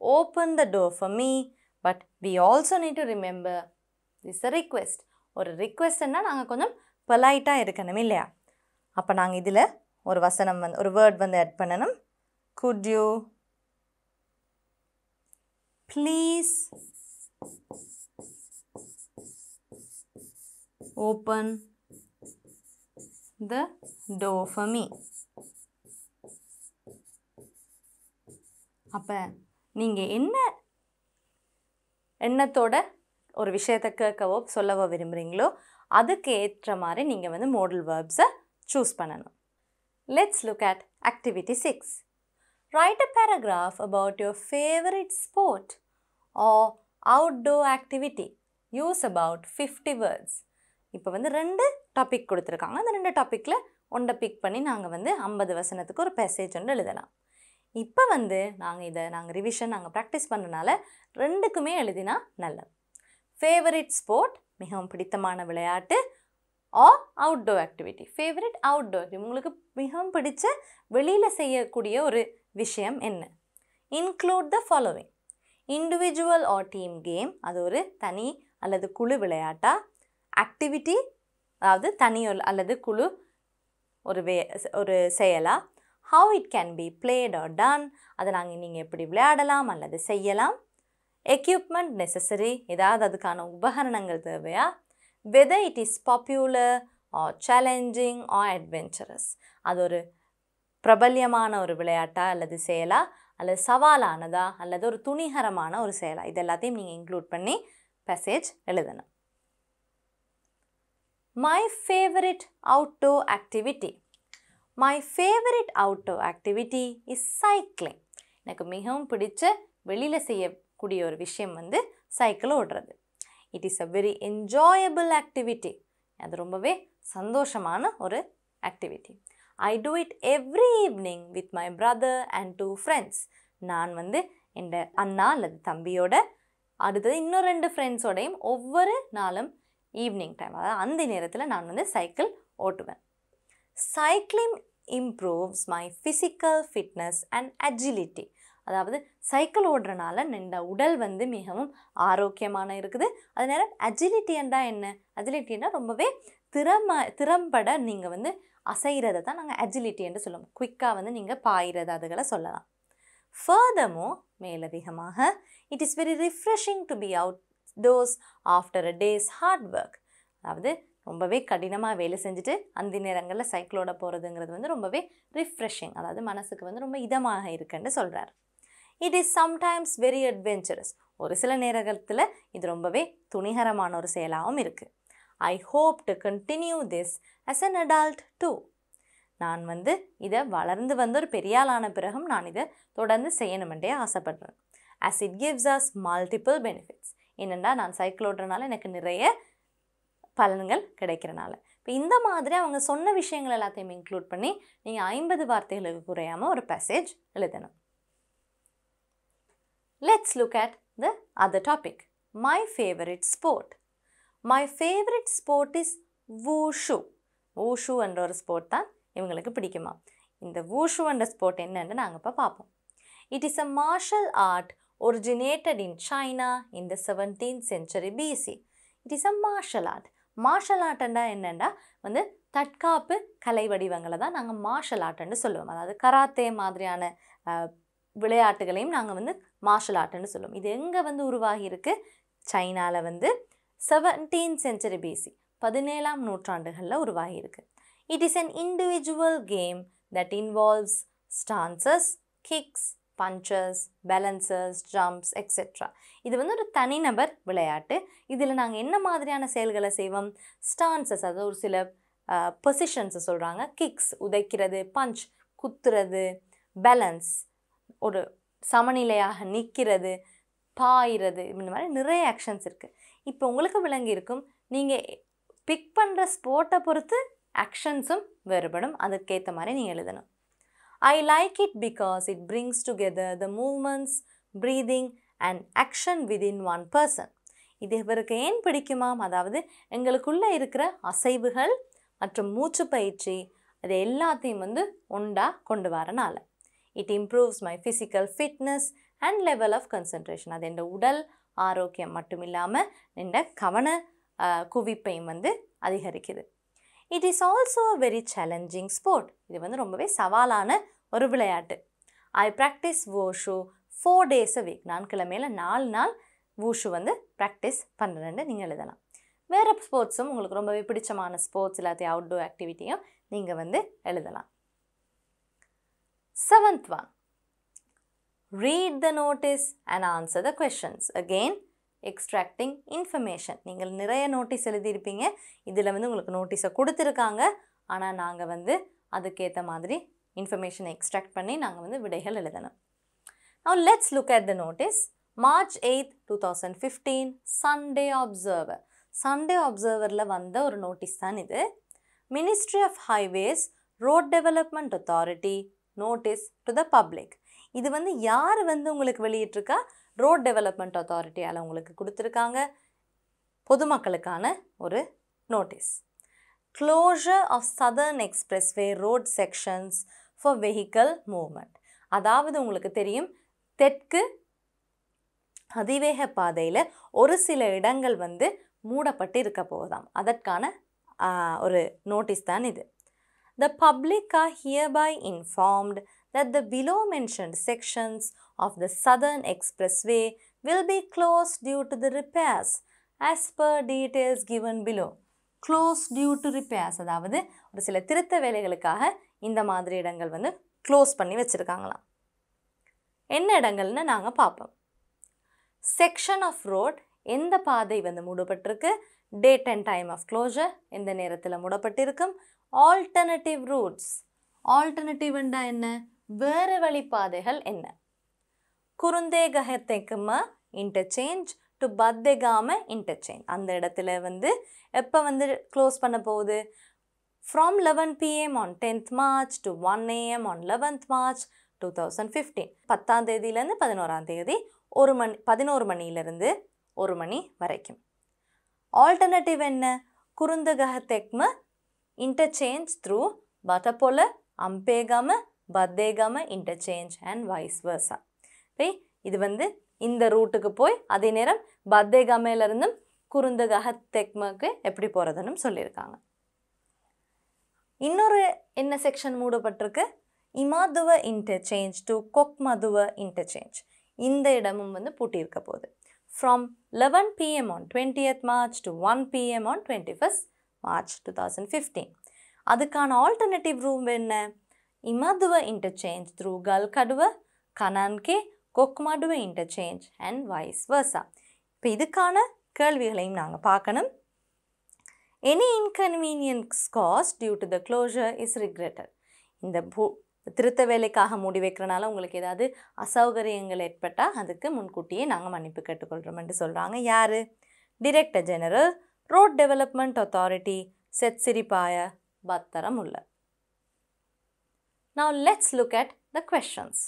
A: open the door for me? But we also need to remember this is a request. ஒரு ரிக்வெஸ்ட்னா நாங்கள் கொஞ்சம் பொலைட்டாக இருக்கணும் இல்லையா? அப்போ நாங்கள் இதில் ஒரு வசனம் ஒரு வேர்ட் ஆட் பண்ணணும். Could you please open the door for me? அப்போ நீங்கள் என்ன எண்ணத்தோட ஒரு விஷயத்தை கேட்கவோ சொல்லவோ விரும்புகிறீங்களோ அதுக்கு ஏற்ற மாதிரி நீங்கள் வந்து மோடல் வேர்ப்ஸை சூஸ் பண்ணணும். Let's look at activity 6. Write a paragraph about your favourite sport or outdoor activity. Use about 50 words. இப்போ வந்து 2 டாபிக் கொடுத்துருக்காங்க. அந்த 2 டாப்பிக்கில் ஒன்றை பிக் பண்ணி நாங்கள் வந்து 50 வசனத்துக்கு ஒரு பேசேஜ் ஒன்று எழுதலாம். இப்போ வந்து நாங்கள் ரிவிஷன் ப்ராக்டிஸ் பண்ணனால 2க்குமே எழுதினா நல்லது. ஃபேவரட் ஸ்போர்ட் மிகவும் பிடித்தமான விளையாட்டு, or outdoor activity favourite outdoor உங்களுக்கு மிகவும் பிடிச்ச வெளியில் செய்யக்கூடிய ஒரு விஷயம் என்ன? Include the following. Individual or team game, அது ஒரு தனி அல்லது குழு விளையாட்டா. ஆக்டிவிட்டி, அதாவது தனி அல்லது குழு ஒரு செயலா. how it can be played or done, அதை நீங்கள் எப்படி விளையாடலாம் அல்லது செய்யலாம். equipment necessary, ஏதாவது அதுக்கான உபகரணங்கள் தேவையா. whether it is popular or challenging or adventurous, அது ஒரு பிரபல்யமான ஒரு விளையாட்டா அல்லது செயலா, அல்லது சவாலானதா அல்லது ஒரு துணிகரமான ஒரு செயலா. இது எல்லாத்தையும் நீங்கள் இன்க்ளூட் பண்ணி பேசேஜ் எழுதணும். my favorite outdoor activity. My favorite outdoor activity is cycling. எனக்கு மிகவும் பிடிச்ச வெளியில் செய்யக்கூடிய ஒரு விஷயம் வந்து சைக்கிள் ஓடுறது. It is a very enjoyable activity. அது ரொம்பவே சந்தோஷமான ஒரு activity. I do it every evening with my brother and 2 friends. நான் வந்து என் அண்ணா அல்லது தம்பியோட அடுத்தது இன்னும் 2 ஃப்ரெண்ட்ஸோடையும் ஒவ்வொரு நாளும் ஈவினிங் டைம், அதாவது அந்த நேரத்தில் நான் வந்து சைக்கிள் ஓட்டுவேன். Cycling improves my physical fitness and agility. அதாவது சைக்கிள் ஓடுறனால இந்த உடல் வந்து மிகவும் ஆரோக்கியமான இருக்குது. அது நேரம் அஜிலிட்டி என்றால் என்ன? அஜிலிட்டின்னா ரொம்பவே திறம்பட நீங்கள் வந்து அசைகிறத தான் நாங்கள் அஜிலிட்டி என்று சொல்லுவோம். குயிக்காக வந்து நீங்கள் பாயிறது அதுகளை சொல்லலாம். Furthermore, மேலதிகமாக, it is very refreshing to be outdoors after a day's hard work. அதாவது ரொம்பவே கடினமாக வேலை செஞ்சுட்டு அந்த நேரங்களில் சைக்கிளோட போகிறதுங்கிறது வந்து ரொம்பவே ரிஃப்ரெஷிங், அதாவது மனசுக்கு வந்து ரொம்ப இதமாக இருக்குன்னு சொல்கிறார். It is sometimes very adventurous. ஒரு சில நேரத்தில் இது ரொம்பவே துணிகரமான ஒரு செயலாகவும் இருக்குது. I hope to continue this as an adult too. நான் வந்து இதை வளர்ந்து வந்து ஒரு பெரியாளான பிறகும் நான் இதை தொடர்ந்து செய்யணுமென்றே ஆசைப்படுறேன். as it gives us multiple benefits. என்னென்னா நான் சைக்கிள் ஓட்டுறதுனால எனக்கு நிறைய பலன்கள் கிடைக்கிறனால. இப்போ இந்த மாதிரி அவங்க சொன்ன விஷயங்கள் எல்லாத்தையும் இன்க்ளூட் பண்ணி நீங்கள் 50 வார்த்தைகளுக்கு குறையாமல் ஒரு பேசேஜ் எழுதணும். Let's look at the other topic. My favourite sport. My favourite sport is wushu. Wushu என்ற ஒரு ஸ்போர்ட் தான் இவங்களுக்கு பிடிக்குமா. இந்த வூஷு என்ற ஸ்போர்ட் என்னன்னு நாங்கள் இப்போ பார்ப்போம். It is a marshal art originated in China in the 17th century BC. It is a martial art. Martial ஆர்ட்னா என்னென்னா வந்து தற்காப்பு கலை வடிவங்களை தான் நாங்கள் மார்ஷல் ஆர்ட்னு சொல்லுவோம். அதாவது கராத்தே மாதிரியான விளையாட்டுகளையும் நாங்கள் வந்து மார்ஷல் ஆர்ட்னு சொல்லுவோம். இது எங்கே வந்து உருவாகி இருக்கு? சைனாவில் வந்து 17th century BC 17ஆம் நூற்றாண்டுகளில் உருவாகி இருக்கு. It is an individual game that involves stances, kicks, punches, balances, jumps, etc. இது வந்து ஒரு தனிநபர் விளையாட்டு. இதில் நாங்கள் என்ன மாதிரியான செயல்களை செய்வோம்? ஸ்டான்சஸ், அதாவது ஒரு சில பொசிஷன்ஸை சொல்கிறாங்க. கிக்ஸ் உதைக்கிறது, பஞ்ச் குத்துறது, பேலன்ஸ் ஒரு சமநிலையாக நிற்கிறது, பாயிறது, இந்த மாதிரி நிறைய ஆக்ஷன்ஸ் இருக்குது. இப்போ உங்களுக்கு விளங்கி இருக்கும். நீங்கள் பிக் பண்ணுற ஸ்போர்ட்டை பொறுத்து ஆக்ஷன்ஸும் வேறுபடும். அதுக்கேற்ற மாதிரி நீங்கள் எழுதணும். I like it because it brings together the movements, breathing and action within one person. இது இவருக்கு ஏன் பிடிக்குமாம்? அதாவது எங்களுக்குள்ளே இருக்கிற அசைவுகள் மற்றும் மூச்சு பயிற்சி அது எல்லாத்தையும் வந்து ஒன்றா கொண்டு வரனால. It improves my physical fitness and level of concentration. அது என் உடல் ஆரோக்கியம் மட்டும் இல்லாமல் என் கவன குவிப்பையும் வந்து அதிகரிக்குது. It is also a very challenging sport. இது வந்து ரொம்பவே சவாலான ஒரு விளையாட்டு. I practice wushu 4 days a week. நான் கிழமையில் 4 நாள் வூஷு வந்து ப்ராக்டிஸ் பண்ணுறேன்னு நீங்கள் எழுதலாம். வேறு ஸ்போர்ட்ஸும் உங்களுக்கு ரொம்பவே பிடிச்சமான ஸ்போர்ட்ஸ் எல்லாத்தையும் அவுட்டோர் ஆக்டிவிட்டியும் நீங்கள் வந்து எழுதலாம். 7th one. read the notice and answer the questions. Again, extracting information. நீங்கள் நிறைய நோட்டீஸ் எழுதியிருப்பீங்க. இதில் வந்து உங்களுக்கு நோட்டீஸை கொடுத்துருக்காங்க. ஆனால் நாங்கள் வந்து அதுக்கேற்ற மாதிரி இன்ஃபர்மேஷனை எக்ஸ்ட்ராக்ட் பண்ணி நாங்கள் வந்து விடைகள் எழுதணும். Now let's look at the notice. March 8, 2015, Sunday Observer. Sunday Observerல வந்த ஒரு நோட்டீஸ் தான் இது. Ministry of Highways, Road Development Authority, notice to the public. இது வந்து யார் வந்து உங்களுக்கு வெளியிட்டிருக்கா? ரோட் டெவலப்மெண்ட் அத்தாரிட்டியால் உங்களுக்கு கொடுத்துருக்காங்க. பொதுமக்களுக்கான ஒரு notice. Closure of Southern Expressway road sections for vehicle movement. அதாவது உங்களுக்கு தெரியும், தெற்கு அதிவேக பாதையில் ஒரு சில இடங்கள் வந்து மூடப்பட்டு இருக்க போகுதாம். அதற்கான ஒரு நோட்டீஸ் தான் இது. The public are hereby informed that the below mentioned sections of the Southern Expressway will be closed due to the repairs as per details given below. Closed due to repairs, அதாவது ஒரு சில திருத்த வேலைகளுக்காக இந்த மாதிரி இடங்கள் வந்து க்ளோஸ் பண்ணி வச்சுருக்காங்களாம். என்ன இடங்கள்னு நாங்கள் பார்ப்போம். செக்ஷன் ஆஃப் ரோட், எந்த பாதை வந்து மூடப்பட்டிருக்கு, date and time of closure, எந்த நேரத்தில் மூடப்பட்டிருக்கும். ஆல்டர்னேட்டிவ் ரூட்ஸ், ஆல்டர்னேட்டிவ்ண்டா என்ன, வேறு வழிப்பாதைகள் என்ன. குருந்தேகஹத்தெக்கும இன்டர்சேஞ்ச் டு பத்தெகாம இன்டர்சேஞ்ச், அந்த இடத்துல வந்து எப்போ வந்து க்ளோஸ் பண்ண போகுது, from 11 PM on 10th March to 1 AM on 11th March 2015. 10ஆம் தேதியிலேருந்து 11ஆம் தேதி 11 மணியிலிருந்து 1 மணி வரைக்கும். ஆல்டர்னேட்டிவ் என்ன, Kurundugahahetekma interchange through Pattapola Ambegama Baddegama interchange and vice versa. இது வந்து இந்த ரூட்டுக்கு போய் அதே நேரம் பத்தேகாமையிலிருந்தும் குருந்தகஹத்தெக்மக்கு எப்படி போகிறதுன்னு சொல்லியிருக்காங்க. இன்னொரு என்ன செக்ஷன் மூடப்பட்டிருக்கு, இமாதுவ இன்டர்சேஞ்ச் டு கொக்மதுவ இன்டர்சேஞ்ச், இந்த இடமும் வந்து பூட்டியிருக்க போகுது. From 11 PM on 20th March to 1 PM on 21st March 2015. அதுக்கான ஆல்டர்னேட்டிவ் ரூம் என்ன, Imaduwa interchange through Galkaduwa Kananke Kokmaduwa interchange and vice versa. இப்போ இதுக்கான கேள்விகளையும் நாங்கள் பார்க்கணும். Any inconvenience caused due to the closure is regretted. இந்த திருத்த வேலைக்காக மூடி வைக்கிறனால உங்களுக்கு ஏதாவது அசௌகரியங்கள் ஏற்பட்டால் அதுக்கு முன்கூட்டியே நாங்கள் மன்னிப்பு கேட்டுக்கொள்கிறோம் என்று சொல்கிறாங்க. யார்? Director general, road development authority, Sethsiripaya Battaramulla. Now let's look at the questions.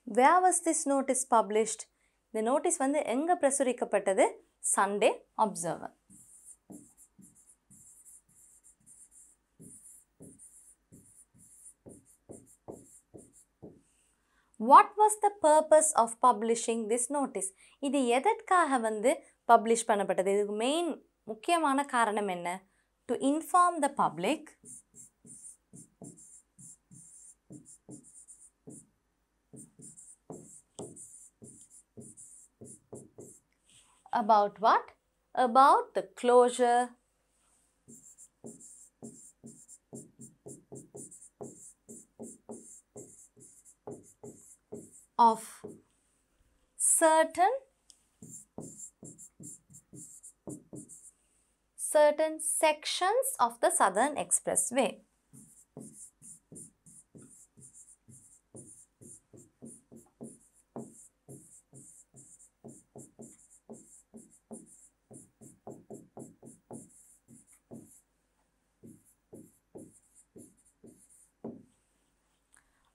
A: Where was this notice published? இந்த நோட்டீஸ் வந்து எங்கே பிரசுரிக்கப்பட்டது? Sunday Observer. What was the purpose of publishing this notice? இது எதற்காக வந்து பப்ளிஷ் பண்ணப்பட்டது? இதுக்கு மெயின் முக்கியமான காரணம் என்ன? To inform the public about what? About the closure of certain sections of the Southern Expressway.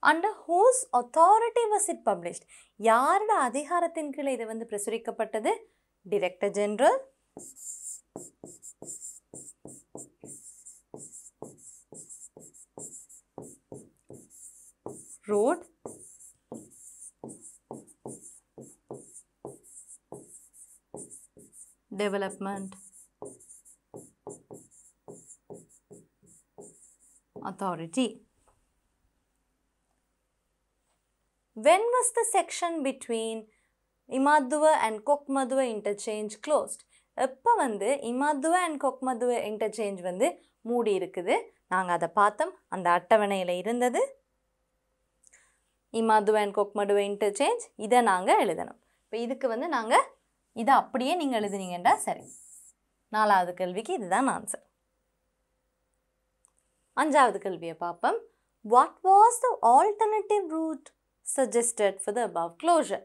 A: Under whose authority was it published? யாரோட அதிகாரத்தின் கீழ் இது வந்து பிரசுரிக்கப்பட்டது? Director General, Road Development Authority. When was the section between Imaduva and Kokmaduva interchange closed? எப்போ வந்து இமாதுவா and கொக்மதுவா interchange வந்து மூடி இருக்குது? நாங்கள் அதை பார்த்தோம், அந்த அட்டவணையில் இருந்தது. இமதுவ அண்ட் கொக்மடுவ இன்டர்சேஞ்ச் இதை நாங்கள் எழுதணும். இப்போ இதுக்கு வந்து நாங்கள் இதை அப்படியே நீங்கள் எழுதுனீங்கன்னா சரி. 4வது கேள்விக்கு இதுதான் ஆன்சர். 5வது கேள்வியை பார்ப்போம். What was the alternative route suggested for the above closure?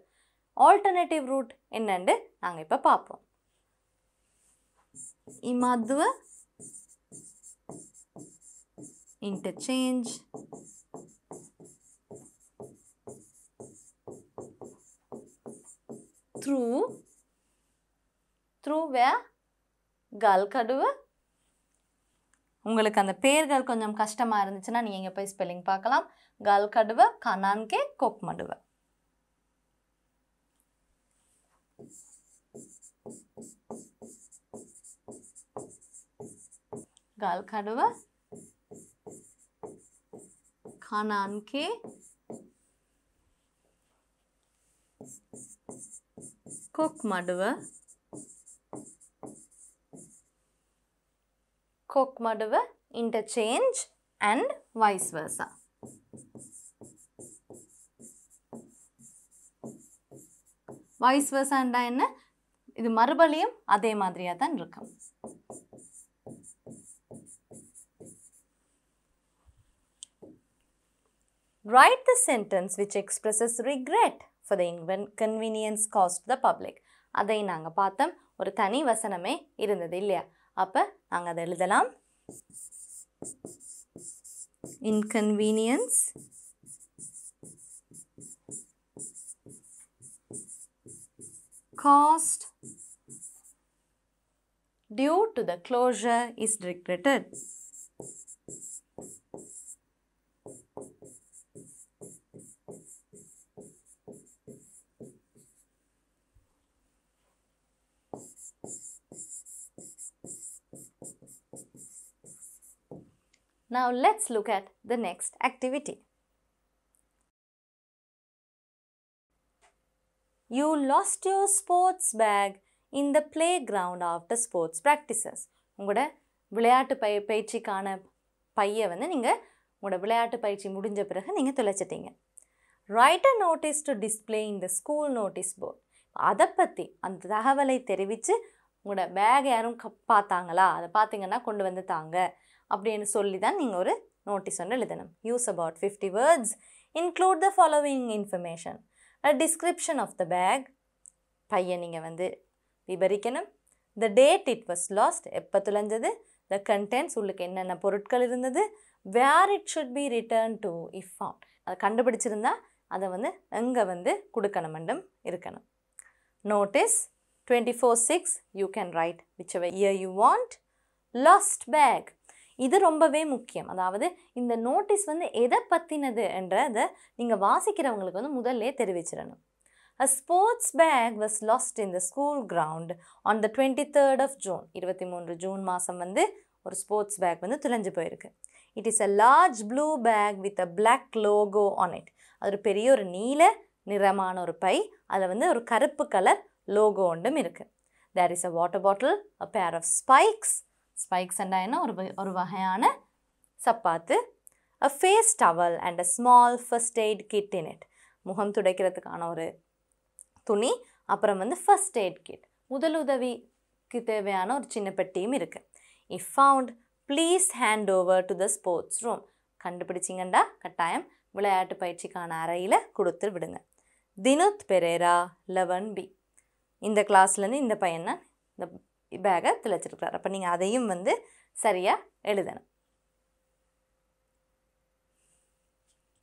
A: Alternative route என்னன்னு நாங்கள் இப்போ பார்ப்போம். Imaduwa interchange through where கல்கடுவ. உங்களுக்கு அந்த பேர்கள் கொஞ்சம் கஷ்டமாக இருந்துச்சுன்னா நீங்கள் போய் ஸ்பெல்லிங் பார்க்கலாம். கல்கடுவ Kananke கொக்மடுவ. கல்கடுவ Kananke கொக்மடுவ. கொக்மடுவ interchange and vice versa. vice versa என்ன? இது மறுபடியும் அதே மாதிரியா தான் இருக்கும். Write the sentence which expresses regret for the inconvenience caused to the public. அதை நாங்கள் பார்த்தோம். ஒரு தனி வசனமே இருந்தது இல்லையா? அப்போ நாங்கள் அதை எழுதலாம். Inconvenience caused due to the closure is regretted. Now let's look at the next activity. You lost your sports bag in the playground after sports practices. உங்களோட விளையாட்டு பயிற்சிக்கான பையை வந்து நீங்கள் உங்களோட விளையாட்டு பயிற்சி முடிஞ்ச பிறகு நீங்கள் தொலைச்சிட்டீங்க. Write a notice to display in the school notice board. அதை பற்றி அந்த தகவலை தெரிவித்து உங்களோட பேக் யாரும் பார்த்தாங்களா, அதை பார்த்தீங்கன்னா கொண்டு வந்து தாங்க அப்படின்னு சொல்லி தான் நீங்கள் ஒரு நோட்டீஸ் ஒன்று எழுதணும். Use about 50 words. Include the following information. A description of the bag. பையை நீங்கள் வந்து விவரிக்கணும். The date it was lost. எப்போ தொலைஞ்சது. The contents. உள்ளுக்கு என்னென்ன பொருட்கள் இருந்தது. Where it should be returned to if found. அதை கண்டுபிடிச்சிருந்தா அதை வந்து எங்கே வந்து கொடுக்கணுமெண்டும் இருக்கணும். Notice 24/6. You can write whichever year you want. Lost bag. இது ரொம்பவே முக்கியம். அதாவது இந்த நோட்டீஸ் வந்து எதை பற்றினது என்றதை நீங்கள் வாசிக்கிறவங்களுக்கு வந்து முதல்ல தெரிவிச்சிடணும். A sports bag was lost in the school ground on the 23rd of June. 23 June மாதம் வந்து ஒரு ஸ்போர்ட்ஸ் பேக் வந்து துளைஞ்சு போயிருக்கு. It is a large blue bag with a black logo on it. அது ஒரு பெரிய ஒரு நீல நிறமான ஒரு பை, அதில் வந்து ஒரு கருப்பு கலர் லோகோ ஒன்றும் இருக்குது. There is a water bottle, a pair of spikes. Spikes என்ன ஒரு வகையான சப்பாத்து. A face towel and a small first aid kit in it. முகம் துடைக்கிறதுக்கான ஒரு துணி, அப்புறம் வந்து ஃபர்ஸ்ட் எய்ட் கிட் முதலுதவிக்கு தேவையான ஒரு சின்ன பெட்டியும் இருக்குது. If found, please hand over to the sports room. கண்டுபிடிச்சிங்கண்டா கட்டாயம் விளையாட்டு பயிற்சிக்கான அறையில் கொடுத்து விடுங்க. தினுத் பெரேரா 11B. இந்த கிளாஸ்லேருந்து இந்த பையன் தான் இந்த பேக்கை துளைச்சிருக்கிறார். அப்போ நீங்கள் அதையும் வந்து சரியாக எழுதணும்.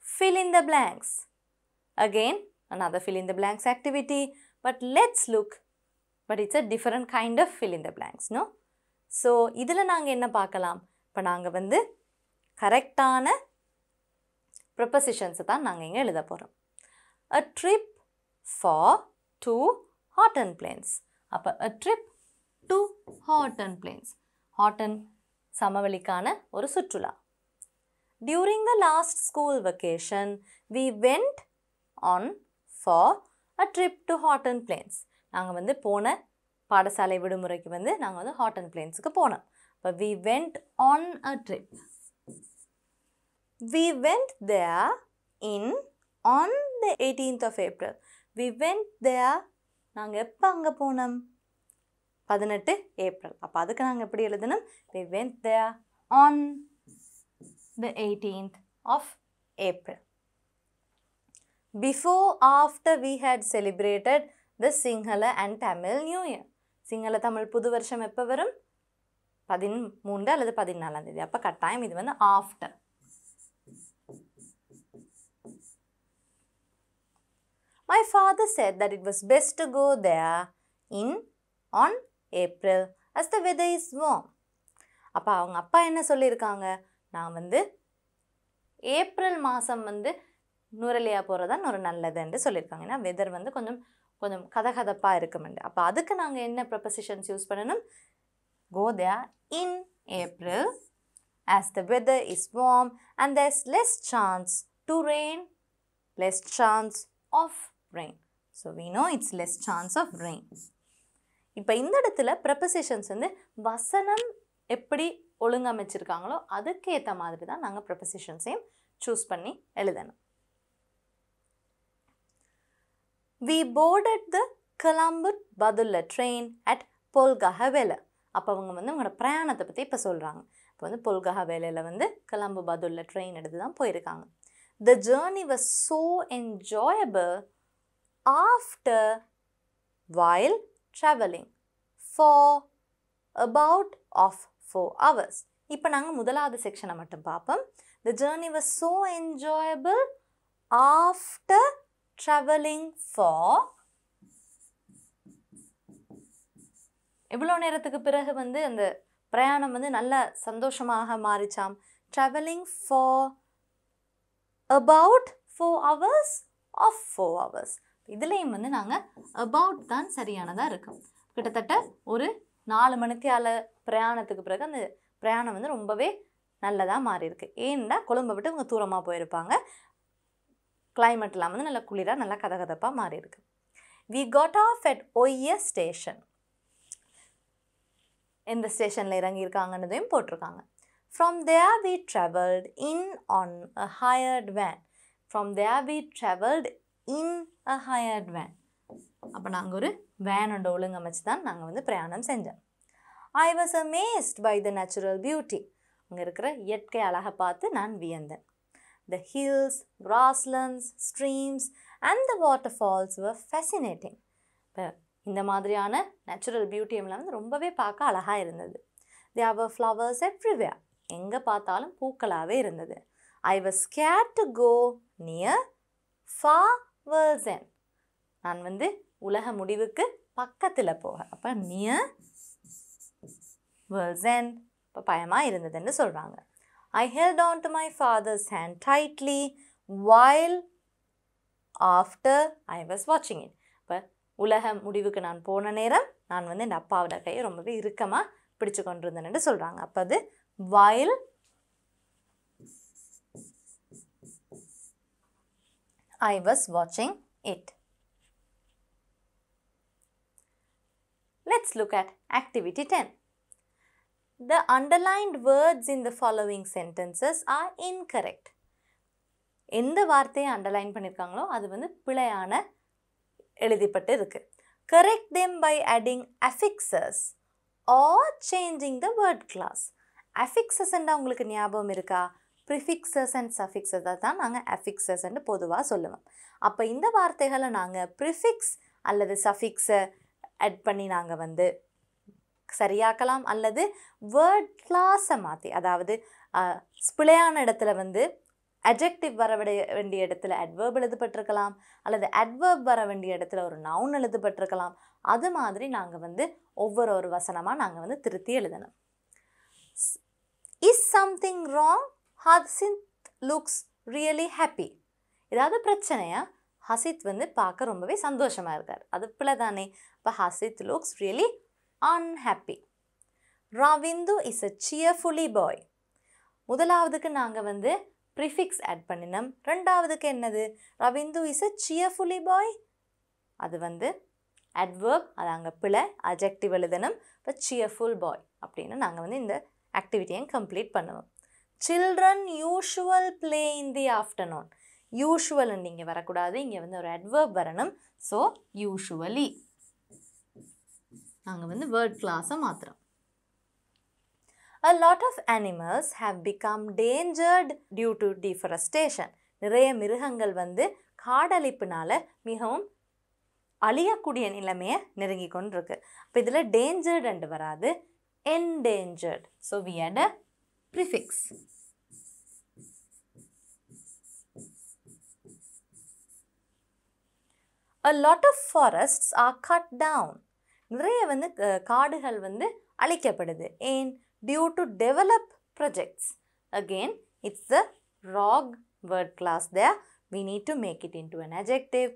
A: Fill in the blanks. Again, another fill in the blanks activity, but let's look, but it's a different kind of fill in the blanks, no? So, இதில் நாங்கள் என்ன பார்க்கலாம்? இப்போ நாங்கள் வந்து கரெக்டான ப்ரொபசிஷன்ஸை தான் நாங்கள் இங்கே எழுத போகிறோம். A trip for 2 Horton plains. அப்போ a trip to Horton plains. Horton சமவெளிக்கான ஒரு சுற்றுலா. During the last school vacation, we went on for a trip to Horton plains. நாங்கள் வந்து போன பாடசாலை விடுமுறைக்கு வந்து நாங்கள் வந்து ஹாட்டன் பிளேன்ஸுக்கு போனோம். இப்போ we went on a trip. We went there in on the 18th of April. We went there. நாங்கள் எப்போ அங்கே போனோம்? 18 ஏப்ரல். அப்போ அதுக்கு நாங்கள் எப்படி எழுதணும்? We went there on the 18th of April. Before, after we had celebrated the Sinhala and Tamil New Year. Sinhala Tamil புது வருஷம் எப்போ வரும்? 13 அல்லது 14ஆம் தேதி. அப்போ கட்டாயம் இது வந்து after. My father said that it was best to go there on April as the weather is warm. அப்போ அவங்க அப்பா என்ன சொல்லியிருக்காங்க? நான் வந்து ஏப்ரல் மாதம் வந்து நுரலியா போகிறதான் ஒரு நல்லதுன்னு சொல்லியிருக்காங்க. ஏன்னா வெதர் வந்து கொஞ்சம் கதகதப்பாக இருக்குமெண்டு. அப்போ அதுக்கு நாங்கள் என்ன ப்ரொபசிஷன்ஸ் யூஸ் பண்ணணும்? Go there in April as the weather is warm and there's less chance to rain, less chance of rain. So we know it's less chance of rain. இப்போ இந்த இடத்துல ப்ரொபசிஷன்ஸ் வந்து வசனம் எப்படி ஒழுங்கமைச்சிருக்காங்களோ அதுக்கேற்ற மாதிரி தான் நாங்கள் ப்ரொபசிஷன்ஸையும் சூஸ் பண்ணி எழுதணும். We boarded the Colombo Badulla train at Polgahavela. அப்போ அவங்க வந்து உங்களோட பிரயாணத்தை பற்றி இப்போ சொல்கிறாங்க. இப்போ வந்து பொல்கஹாவேலையில் வந்து கொலம்போ பதுல்ல ட்ரெயின் எடுத்து தான் போயிருக்காங்க. The journey was so enjoyable after while traveling for about of 4 hours. இப்போ நாங்கள் முதலாவது செக்ஷனை மட்டும் பார்ப்போம். The journey was so enjoyable after traveling for எவ்வளோ நேரத்துக்கு பிறகு வந்து அந்த பிரயாணம் வந்து நல்ல சந்தோஷமாக மாறிச்சாம். traveling for about 4 hours of 4 hours. இதுலேயும் வந்து நாங்கள் about தான் சரியானதாக இருக்கும். கிட்டத்தட்ட ஒரு 4 மணித்தியால பிரயாணத்துக்கு பிறகு அந்த பிரயாணம் வந்து ரொம்பவே நல்லதாக மாறி இருக்கு. ஏன்னா கொழும்பை விட்டு இவங்க தூரமாக போயிருப்பாங்க. கிளைமேட்லாம் வந்து நல்லா குளிராக நல்லா கதகதப்பாக மாறி இருக்கு. We got off at Oya station. எந்த ஸ்டேஷனில் இறங்கியிருக்காங்கன்னதையும் போட்டிருக்காங்க. From there we travelled in on a hired van. From there we travelled in a hired van. அப்போ நாங்கள் ஒரு வேனோட ஒழுங்கமைச்சு தான் நாங்கள் வந்து பிரயாணம் செஞ்சோம். I was amazed by the natural beauty. அங்கே இருக்கிற இயற்கை அழகை பார்த்து நான் வியந்தேன். The hills, grasslands, streams and the waterfalls were fascinating. இந்த மாதிரியான நேச்சுரல் பியூட்டியெல்லாம் வந்து ரொம்பவே பார்க்க அழகாக இருந்தது. There were flowers everywhere. எங்கே பார்த்தாலும் பூக்களாகவே இருந்தது. I was scared to go near far world's end. நான் வந்து உலக முடிவுக்கு பக்கத்தில் போக. அப்போ near world's end இப்போ பயமாக இருந்ததுன்னு சொல்கிறாங்க. I held on to my father's hand tightly while after I was watching it. இப்போ உலக முடிவுக்கு நான் போன நேரம் நான் வந்து என் அப்பாவோட கையை ரொம்பவே இறுக்கமாக பிடிச்சு கொண்டிருந்தேன்னு சொல்கிறாங்க. அப்போ அது while I was watching it. Let's look at activity 10. The underlined words in the following sentences are incorrect. எந்த வார்த்தையை அண்டர்லைன் பண்ணியிருக்காங்களோ அது வந்து பிழையான எழுதிப்பட்டு இருக்கு. Correct them by adding affixes or changing the word class. Affixes என்றால் உங்களுக்கு ஞாபகம் இருக்கா? ப்ரிஃபிக்ஸஸ் அண்ட் சஃபிக்ஸஸ் தான் நாங்கள் affixes என்று பொதுவாக சொல்லுவோம். அப்போ இந்த வார்த்தைகளை நாங்கள் ப்ரிஃபிக்ஸ் அல்லது சஃபிக்ஸை ஆட் பண்ணி நாங்கள் வந்து சரியாக்கலாம், அல்லது வேர்ட் கிளாஸை மாற்றி, அதாவது பிழையான இடத்துல வந்து adjective வர வேண்டிய இடத்துல adverb எழுதப்பட்டிருக்கலாம், அல்லது adverb வர வேண்டிய இடத்துல ஒரு noun எழுதப்பட்டிருக்கலாம். அது மாதிரி நாங்கள் வந்து ஒவ்வொரு வசனமாக நாங்கள் வந்து திருத்தி எழுதணும். Is something wrong? Hasith looks really happy. ஏதாவது பிரச்சனையா? ஹசித் வந்து பார்க்க ரொம்பவே சந்தோஷமாக இருக்கார். அது பிள்ளை தானே. இப்போ ஹசித் looks really unhappy. Ravindu is a cheerfully boy. முதலாவதுக்கு நாங்கள் வந்து ப்ரிஃபிக்ஸ் ஆட் பண்ணினோம். ரெண்டாவதுக்கு என்னது? ரவிந்து இஸ் அ சியர்ஃபுல்லி பாய். அது வந்து adverb, அது அங்கே பிழை, adjective எழுதணும். இப்போ cheerful boy அப்படின்னு நாங்கள் வந்து இந்த ஆக்டிவிட்டியை கம்ப்ளீட் பண்ணுவோம். Children usual play in the afternoon. Usual இங்கே வரக்கூடாது, இங்கே வந்து ஒரு adverb வரணும். ஸோ யூஷுவலி நாங்கள் வந்து வேர்ட் கிளாஸை மாற்றுறோம். A lot of animals have become endangered due to deforestation. நிறைய மிருகங்கள் வந்து காடழிப்புனால மிகவும் அழியக்கூடிய நிலைமையை நெருங்கி கொண்டிருக்கு. அப்போ இதில் டேஞ்சர்ட் அண்டு வராது, endangered. So we add a prefix. A lot of forests are cut down. நிறைய வந்து காடுகள் வந்து அழிக்கப்படுது. ஏன்? Due to develop projects. Again, it's the wrong word class there. We need to make it into an adjective.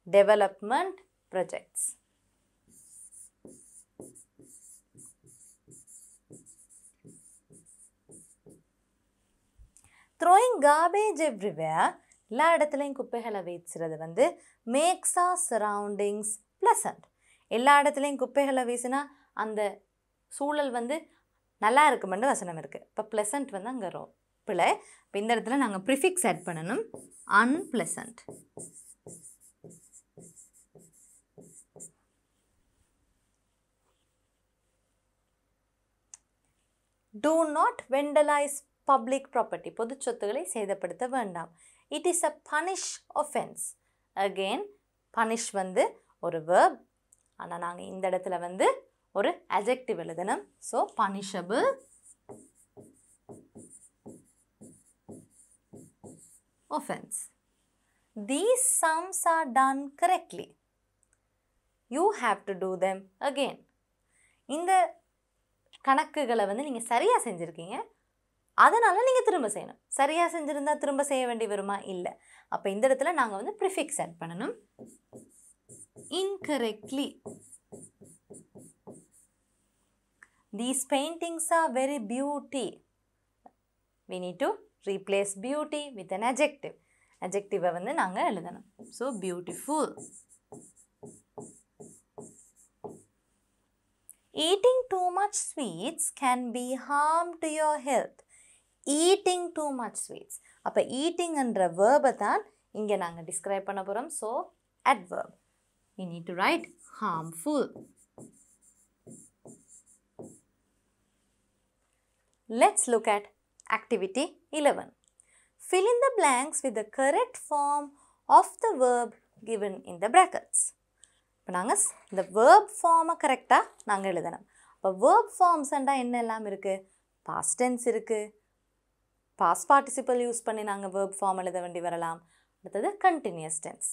A: Development projects. Throwing garbage everywhere, எல்லா இடத்துலையும் குப்பைகளை வீசுறது வந்து makes our surroundings pleasant. எல்லா இடத்துலையும் குப்பைகளை வீசினா அந்த சூழல் வந்து நல்லா இருக்குமென்று வசனம் இருக்குது. இப்போ ப்ளசண்ட் வந்து அங்கே பிள்ளை. இப்போ இந்த இடத்துல நாங்கள் ப்ரிஃபிக்ஸ் ஆட் பண்ணணும், unpleasant. Do not vandalize public property. பொது சொத்துக்களை சேதப்படுத்த வேண்டாம். It is a punish offense. Again, punish வந்து ஒரு verb. ஆனால் நாங்கள் இந்த இடத்துல வந்து ஒரு adjective எழுதணும். So, punishable offense. These sums are done correctly. You have to do them again. இந்த கணக்குகளை வந்து நீங்கள் சரியாக செஞ்சுருக்கீங்க, அதனால் நீங்கள் திரும்ப செய்யணும். சரியாக செஞ்சுருந்தா திரும்ப செய்ய வேண்டி வருமா? இல்லை. அப்போ இந்த இடத்துல நாங்கள் வந்து ப்ரிஃபிக்ஸ் ஆட் பண்ணணும், incorrectly. These paintings are very beauty. We need to replace beauty with an adjective. Adjective வந்து நாங்கள் எழுதணும். So, beautiful. Eating too much sweets can be harm to your health. Eating too much sweets. அப்போ eating என்ற verb தான் இங்கே நாங்கள் describe பண்ண போகிறோம். So, adverb. We need to write harmful. Let's look at activity 11. Fill in the blanks with the correct form of the verb given in the brackets. இப்போ நாங்கள் இந்த வேர்ப் ஃபார்மை கரெக்டாக நாங்கள் எழுதணும். இப்போ வேர்ப் ஃபார்ம்ஸ்ண்டா என்னெல்லாம் இருக்குது? பாஸ்ட் டென்ஸ் இருக்குது, பாஸ்ட் பார்ட்டிசிபல் யூஸ் பண்ணி நாங்கள் வேர்ப் ஃபார்ம் எழுத வேண்டி வரலாம். அடுத்தது கண்டினியூஸ் டென்ஸ்.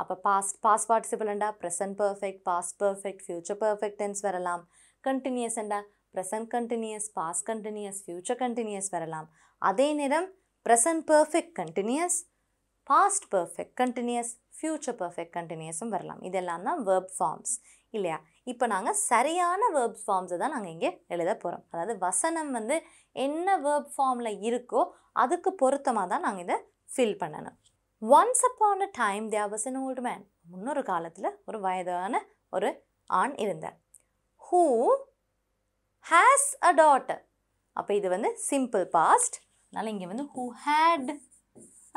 A: அப்போ பாஸ்ட் பார்ட்டிசிபல்ண்டா present perfect, past perfect, future perfect tense வரலாம். கண்டினியூஸ்ண்டா present continuous, past continuous, future continuous வரலாம். அதே நேரம் present perfect continuous, past perfect continuous, future perfect கண்டினியூஸும் வரலாம். இதெல்லாம் தான் வேர்ப் ஃபார்ம்ஸ் இல்லையா? இப்போ நாங்கள் சரியான வேர்ப் ஃபார்ம்ஸை தான் நாங்கள் இங்கே எழுத போகிறோம். அதாவது வசனம் வந்து என்ன வேர்ப் ஃபார்மில் இருக்கோ அதுக்கு பொருத்தமாக தான் நாங்கள் இதை ஃபில் பண்ணணும். Once upon a time there was an old man. முன்னொரு காலத்தில் ஒரு வயதான ஒரு ஆண் இருந்தார். Who has a daughter. அப்போ இது வந்து சிம்பிள் பாஸ்ட். அதனால் இங்கே வந்து ஹூ ஹேட்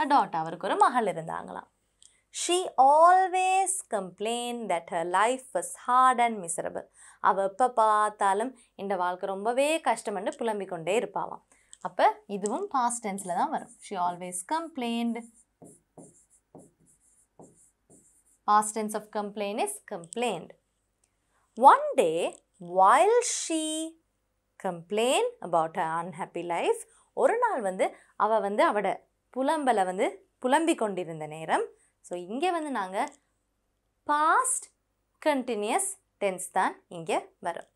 A: அ டாட்டர். அவருக்கு ஒரு மகள் இருந்தாங்களாம். She always complained that her life was hard and miserable. அவள் எப்போ பார்த்தாலும் இந்த வாழ்க்கை ரொம்பவே கஷ்டம்னு புலம்பிக் கொண்டே இருப்பாவாம். அப்போ இதுவும் பாஸ்ட் டென்ஸில் தான் வரும். She always complained. Past tense of complain is complained. One day, while she complained about her unhappy life, ஒரு நாள் வந்து அவள் வந்து அவட புலம்பலை வந்து புலம்பிக் கொண்டிருந்த நேரம். ஸோ இங்கே வந்து நாங்கள் பாஸ்ட் கண்டினியூஸ் டென்ஸ் தான் இங்கே வரும்.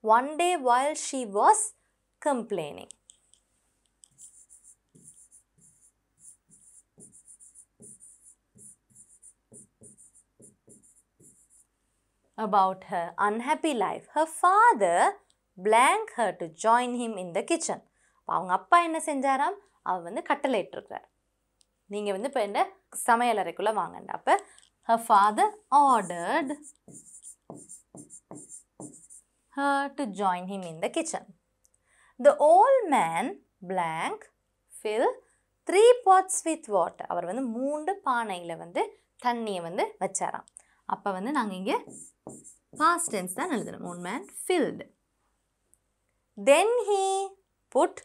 A: One day while she was complaining. About her unhappy life, her father blanked her to join him in the kitchen. அவங்க அப்பா என்ன செஞ்சாராம்? அவர் வந்து கட்டளையிட்டிருக்கிறார், நீங்கள் வந்து இப்போ இந்த சமையலறைக்குள்ளே வாங்கண்ட. அப்போ her father ordered her to join him in the kitchen. The old man blank fill 3 pots with water. அவர் வந்து 3 பானையில் வந்து தண்ணியை வந்து வச்சாராம். அப்போ வந்து நாங்கள் இங்கே past tense தான் எழுதணும். One man filled. Then he put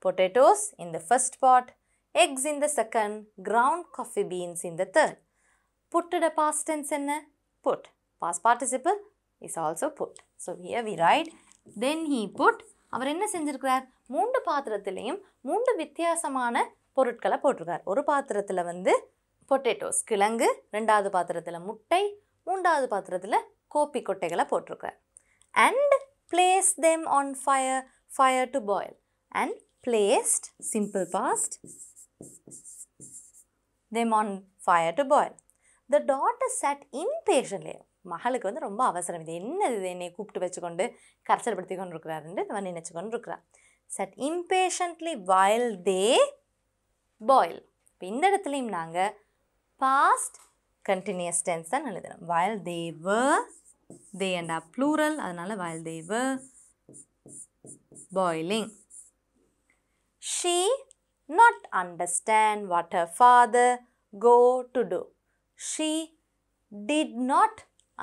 A: potatoes in the first pot, eggs in the second, ground coffee beans in the third. Put the past tense என்ன? Put. Past participle is also put. So here we write, then he put. அவர் என்ன செஞ்சிருக்கிறார்? 3 பாத்திரத்திலையும் 3 வித்தியாசமான பொருட்களை போட்டிருக்கார். ஒரு பாத்திரத்தில் வந்து potatoes கிழங்கு, ரெண்டாவது பாத்திரத்தில் முட்டை, மூன்றாவது பாத்திரத்தில் கோப்பி கொட்டைகளை போட்டிருக்கார். And placed them on fire to boil. And placed, simple past, them on fire to boil. The daughter sat impatiently. மகளுக்கு வந்து ரொம்ப அவசரம், இது என்னது, இது என்னை கூப்பிட்டு வச்சுக்கொண்டு கரைச்சல்படுத்தி கொண்டு இருக்கிறாருன்னு வந்து நினச்சி கொண்டு இருக்கிறார். sat impatiently while they boil. இப்போ இந்த இடத்துலையும் நாங்கள் past continuous tense தான் எழுதணும். while they were, they and are plural, அதனால while they were boiling. She not understand what her father go to do. She did not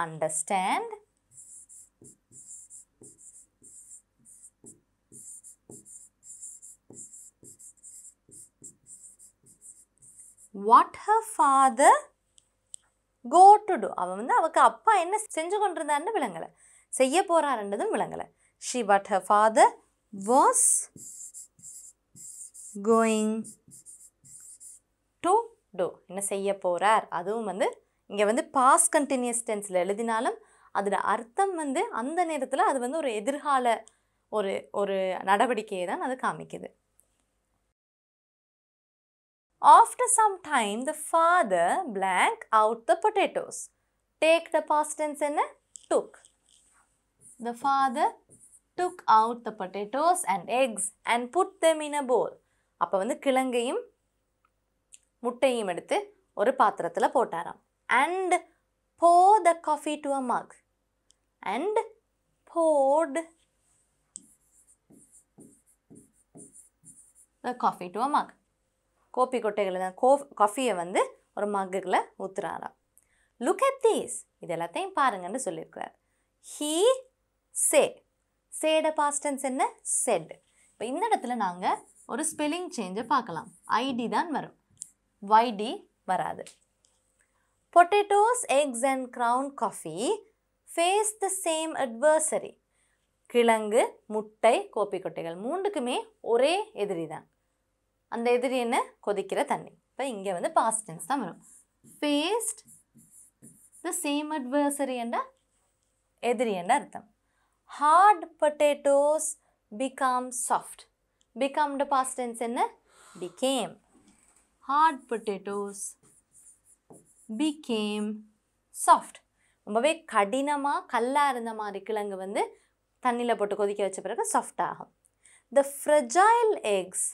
A: understand what her father go to do. அவன் வந்து அவக்கு அப்பா என்ன செஞ்சு கொண்டிருந்தான்னு விளங்கலை, செய்ய போறாருன்றதும் விளங்கலை. She what her father was going to do. என்ன செய்ய போறார், அதுவும் வந்து இங்கே வந்து பாஸ்ட் கண்டினியூஸ் டென்ஸில் எழுதினாலும் அதோட அர்த்தம் வந்து அந்த நேரத்தில் அது வந்து ஒரு எதிர்கால ஒரு நடவடிக்கையை தான் அது காமிக்குது. After some time, the father blank out the potatoes. Take the past tense என்ன? Took. The father took out the potatoes and eggs and put them in a bowl. அப்போ வந்து கிழங்கையும் முட்டையும் எடுத்து ஒரு பாத்திரத்தில் போட்டாராம். And pour the coffee to a mug. And poured the coffee to a mug. கோப்பி கொட்டைகளை தான் காஃபியை வந்து ஒரு மக்குகளை ஊற்றுறாராம். லுக் அட் தீஸ், இது எல்லாத்தையும் பாருங்கன்னு சொல்லியிருக்கிறார். ஹீ சேட பாஸ்ட் டென்ஸ் என்ன? செட். இப்போ இந்த இடத்துல நாங்கள் ஒரு ஸ்பெல்லிங் சேஞ்சை பார்க்கலாம். ஐடி தான் வரும், வைடி வராது. Potatoes, eggs and ground coffee face the same adversary. கிழங்கு, முட்டை, கோப்பி கொட்டைகள் மூன்றுக்குமே ஒரே எதிரி தான். அந்த எதிரி என்ன? கொதிக்கிற தண்ணி. இப்போ இங்கே வந்து பாஸ்ட் டென்ஸ் தான் வரும். ஃபேஸ்ட் த சேம் அட்வர்சரி என்ற எதிரி என்ற அர்த்தம். Hard potatoes become soft. பிகம்ட பாஸ்ட் டென்ஸ் என்ன? Became. Hard potatoes became soft. ரொம்பவே கடினமாக கல்லாக இருந்த மாதிரி கிழங்கு வந்து தண்ணியில் போட்டு கொதிக்க வச்ச பிறகு சாஃப்ட் ஆகும். த ஃப்ரெஜைல் எக்ஸ்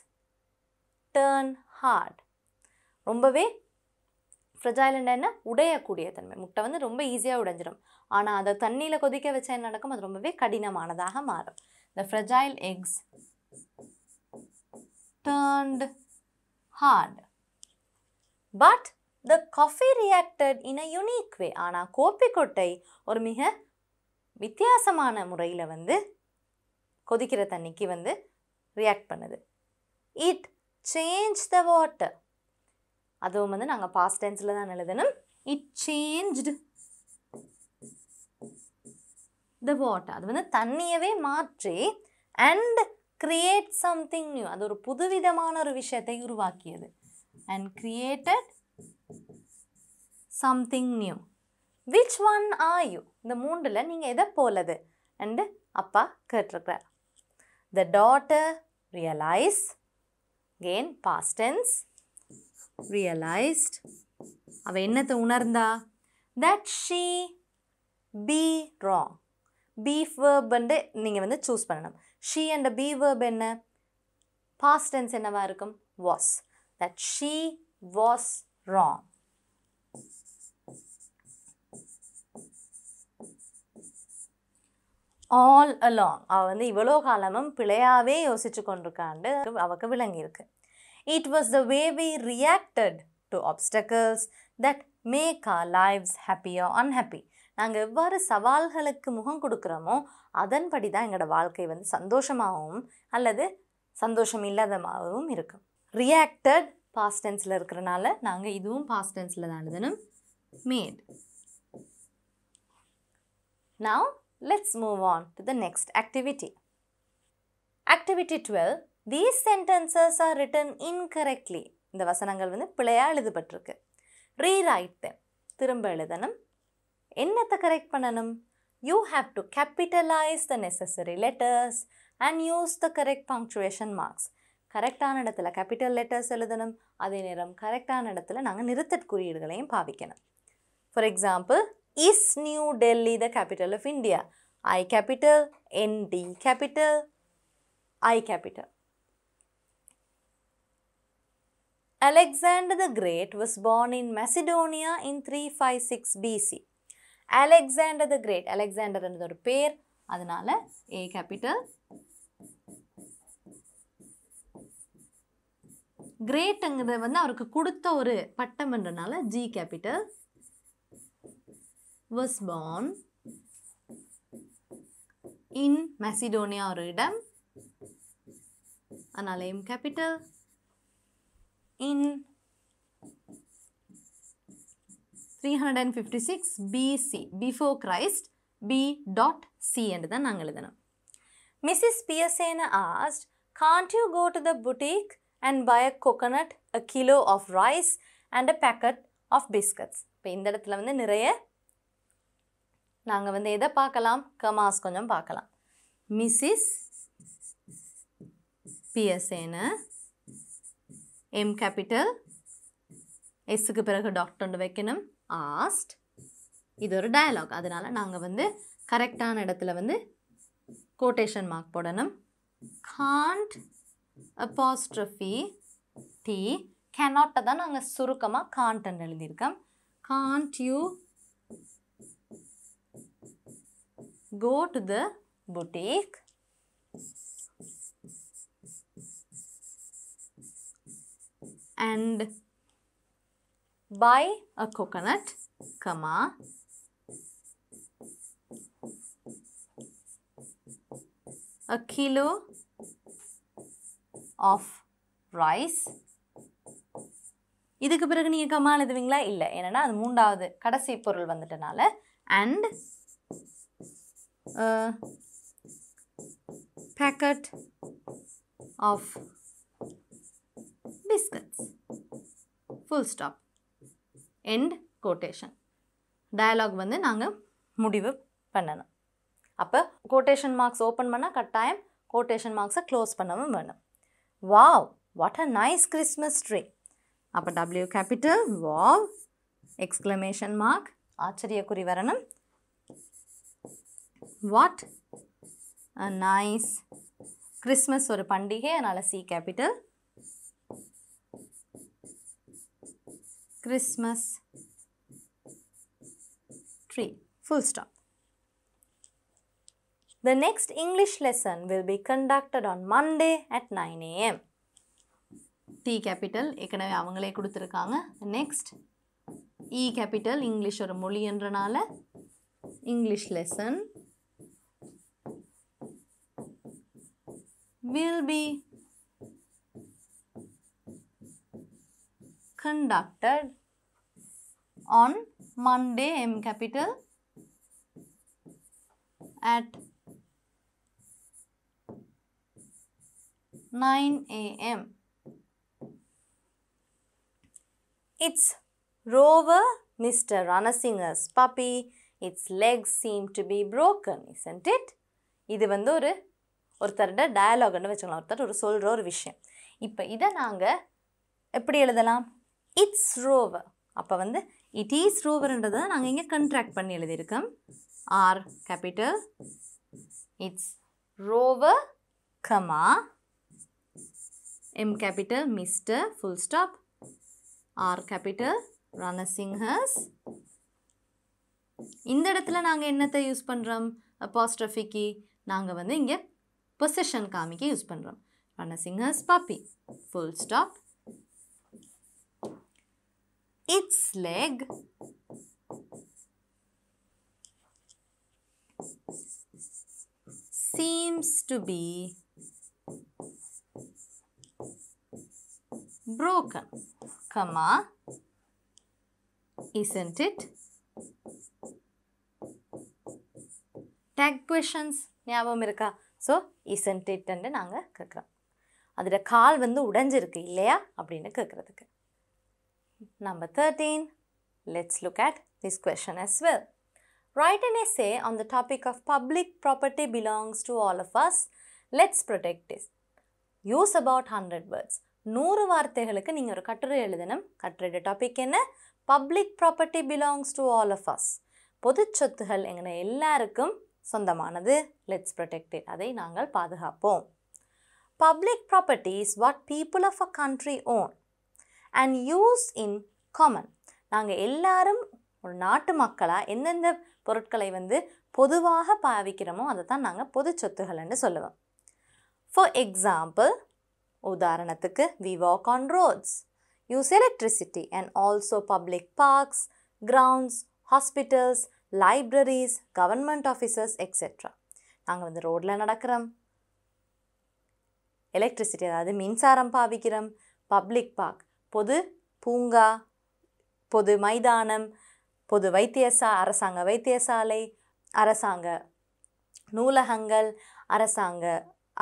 A: டர்ன் ஹார்ட். ரொம்பவே ஃப்ரெஜைல்னா என்ன? உடையக்கூடிய தன்மை. முட்டை வந்து ரொம்ப ஈஸியாக உடைஞ்சிடும், ஆனால் அதை தண்ணியில் கொதிக்க வச்சா என்ன நடக்கும்? அது ரொம்பவே கடினமானதாக மாறும். The fragile eggs turned hard. But the coffee reacted in a unique way. ஆனால் கோப்பி கொட்டை ஒரு மிக வித்தியாசமான முறையில் வந்து கொதிக்கிற தண்ணிக்கு வந்து ரியாக்ட் பண்ணுது. It change the water. அதுவும் வந்து நாங்கள் பாஸ்ட் டென்ஸில் தான் எழுதணும். It changed the water. அது வந்து தண்ணியவே மாற்றி அண்ட் கிரியேட் சம்திங் நியூ. அது ஒரு புதுவிதமான ஒரு விஷயத்தை உருவாக்கியது. And created something new. Which one are you? இந்த மூன்றில் நீங்கள் எதை போலது அண்டு அப்பா கேட்டிருக்கிறார். The daughter realise. again past tense, realized. அவ என்னத்தை உணர்ந்தா? that she be wrong. be verb வந்து நீங்கள் வந்து சூஸ் பண்ணணும். she and be verb என்ன? past tense என்னவா இருக்கும்? was. that she was wrong. all along. அவள் வந்து இவ்வளோ காலமும் பிழையாவே யோசிச்சு கொண்டிருக்காண்டு அவக்கு விளங்கியிருக்கு. It was the way we reacted to obstacles that make our lives happy or unhappy. நாங்கள் எவ்வாறு சவால்களுக்கு முகம் கொடுக்குறோமோ அதன்படி தான் எங்களோட வாழ்க்கை வந்து சந்தோஷமாகவும் அல்லது சந்தோஷம் இல்லாதமாகவும் இருக்கும். ரியாக்டட் பாஸ்ட் டென்ஸில் இருக்கிறனால நாங்கள் இதுவும் பாஸ்ட் டென்ஸில் தான் எழுதணும். made. Now let's move on to the next activity. Activity 12. These sentences are written incorrectly. இந்த வசனங்கள் வந்து பிழையா எழுதப்பட்டிருக்கு. Rewrite them. திரும்ப எழுதணும். என்னத்தை கரெக்ட் பண்ணணும்? You have to capitalize the necessary letters and use the correct punctuation marks. கரெக்டான இடத்துல கேபிட்டல் லெட்டர்ஸ் எழுதணும். அதே நேரம் கரெக்டான இடத்துல நாங்கள் நிறுத்தற் குறியீடுகளையும் பாவிக்கணும். For example, is New Delhi the capital of India? I capital, ND capital, I capital. Alexander the Great was born in Macedonia in 356 BC. Alexander the Great, Alexander என்ற ஒரு பேர், அதனால A capital. கிரேட்ங்கிறது வந்து அவருக்கு கொடுத்த ஒரு பட்டம் என்றனால G capital. Was born in Macedonia ஒரு இடம், அதனால M capital. In 356 BC, before Christ, B.C என்று தான் நாங்கள் எழுதணும். Mrs. Piasena asked, can't you go to the boutique and buy a coconut, a kilo of rice and a packet of biscuits? இப்போ இந்த இடத்துல வந்து நிறைய நாங்கள் வந்து எதை பார்க்கலாம்? கமாஸ் கொஞ்சம் பார்க்கலாம். Mrs. Piasena, M capital, எஸ்ஸுக்கு பிறகு டாக்டர் வைக்கணும். ஆஸ்ட், இது ஒரு டயலாக், அதனால நாங்கள் வந்து கரெக்டான இடத்துல வந்து கோட்டேஷன் மார்க் போடணும். காண்ட் apostrophe T, cannot தான் நாங்கள் சுருக்கமாக காண்ட்னு எழுதியிருக்கோம். can't you go to the boutique and buy a coconut, comma, a kilo of rice. இதுக்கு பிறகு நீங்கள் கமா எழுதுவீங்களா? இல்லை, ஏன்னா அது மூன்றாவது கடைசி பொருள் வந்துட்டனால. and a packet of biscuits, full stop, end quotation. Dialogue வந்து நாங்கள் முடிவு பண்ணணும். அப்போ கோட்டேஷன் மார்க்ஸ் ஓப்பன் பண்ணால் கட்டாயம் கோட்டேஷன் மார்க்ஸை க்ளோஸ் பண்ணவும் வேணும். Wow, what a nice Christmas tree. அப்போ W capital, wow, exclamation mark, ஆச்சரியக்குறி வரணும். வாட் அ நைஸ் கிறிஸ்மஸ், ஒரு பண்டிகை, அதனால் C capital. Christmas tree, full stop. The next English lesson will be conducted on Monday at 9 AM. T capital, ஏற்கனவே அவங்களே கொடுத்துருக்காங்க. Next, E capital, English ஒரு மொழி என்றனால English lesson will be conducted on Monday, M capital, at 9 AM. It's Rover, Mr. Ranasinger's puppy. Its legs seem to be broken, isn't it? இது வந்து ஒருத்தரோட டயலாக்னு வச்சுக்கலாம். ஒருத்தர் ஒரு சொல்கிற ஒரு விஷயம். இப்போ இதை நாங்கள் எப்படி எழுதலாம்? It's rover. அப்போ வந்து இட் ஈஸ் ரோவர்ன்றதை நாங்கள் இங்கே கண்ட்ராக்ட் பண்ணி எழுதியிருக்கோம். R capital, it's Rover, comma, M capital, mister, full stop, R capital, Ranasinghe's. இந்த இடத்துல நாங்கள் என்னத்தை யூஸ் பண்ணுறோம்? அப்பாஸ்ட்ரஃபிக்கு நாங்கள் வந்து இங்கே பொசிஷன் காமிக்க யூஸ் பண்ணுறோம். Ranasinghe's puppy, full stop. its leg seems to be broken, comma, isn't it? Tag questions ஞாபகம் இருக்கா? ஸோ isn't it ன்னு நாங்கள் கேட்குறோம். அதோட கால் வந்து உடைஞ்சிருக்கு இல்லையா அப்படின்னு கேட்குறதுக்கு. Number 13, let's look at this question as well. Write an essay on the topic of public property belongs to all of us. Let's protect this. Use about 100 words. 100 வார்த்தைகளுக்கு நீங்கள் ஒரு கட்டுரை எழுதணும். கட்டுரையோட டாபிக் என்ன? Public property belongs to all of us. பொது சொத்துகள் எங்களை எல்லாருக்கும் சொந்தமானது. Let's protect it. அதை நாங்கள் பாதுகாப்போம். Public property is what people of a country own and use in common. நாங்கள் எல்லாரும் ஒரு நாட்டு மக்களாக எந்தெந்த பொருட்களை வந்து பொதுவாக பாவிக்கிறோமோ அதை தான் நாங்கள் பொது சொத்துகள்னு சொல்லுவோம். For example, உதாரணத்துக்கு we walk on roads, use electricity and also public parks, grounds, hospitals, libraries, government offices, etc. நாங்கள் வந்து ரோட்டில் நடக்கிறோம், எலக்ட்ரிசிட்டி அதாவது மின்சாரம் பாவிக்கிறோம், பப்ளிக் பார்க் பொது பூங்கா, பொது மைதானம், பொது அரசாங்க வைத்தியசாலை, அரசாங்க நூலகங்கள், அரசாங்க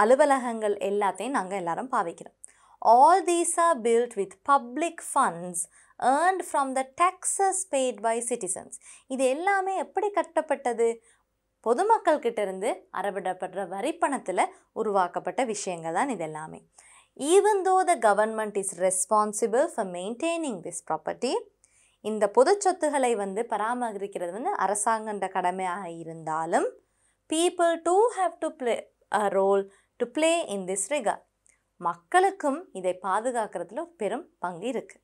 A: அலுவலகங்கள் எல்லாத்தையும் நாங்கள் எல்லாரும் பாவிக்கிறோம். All these are built with public funds earned from the taxes paid by citizens. இது எல்லாமே எப்படி கட்டப்பட்டது? பொதுமக்கள் கிட்ட இருந்து அறவிடப்படுற வரிப்பணத்தில் உருவாக்கப்பட்ட விஷயங்கள் தான் இது எல்லாமே. Even though the government is responsible for maintaining this property, இந்த பொது சொத்துக்களை வந்து பராமரிக்கிறது வந்து அரசாங்கன்ற கடமையாக இருந்தாலும் people too have to play a role to play in this regard. மக்களுக்கும் இதை பாதுகாக்கிறதுல பெரும் பங்கு இருக்கு.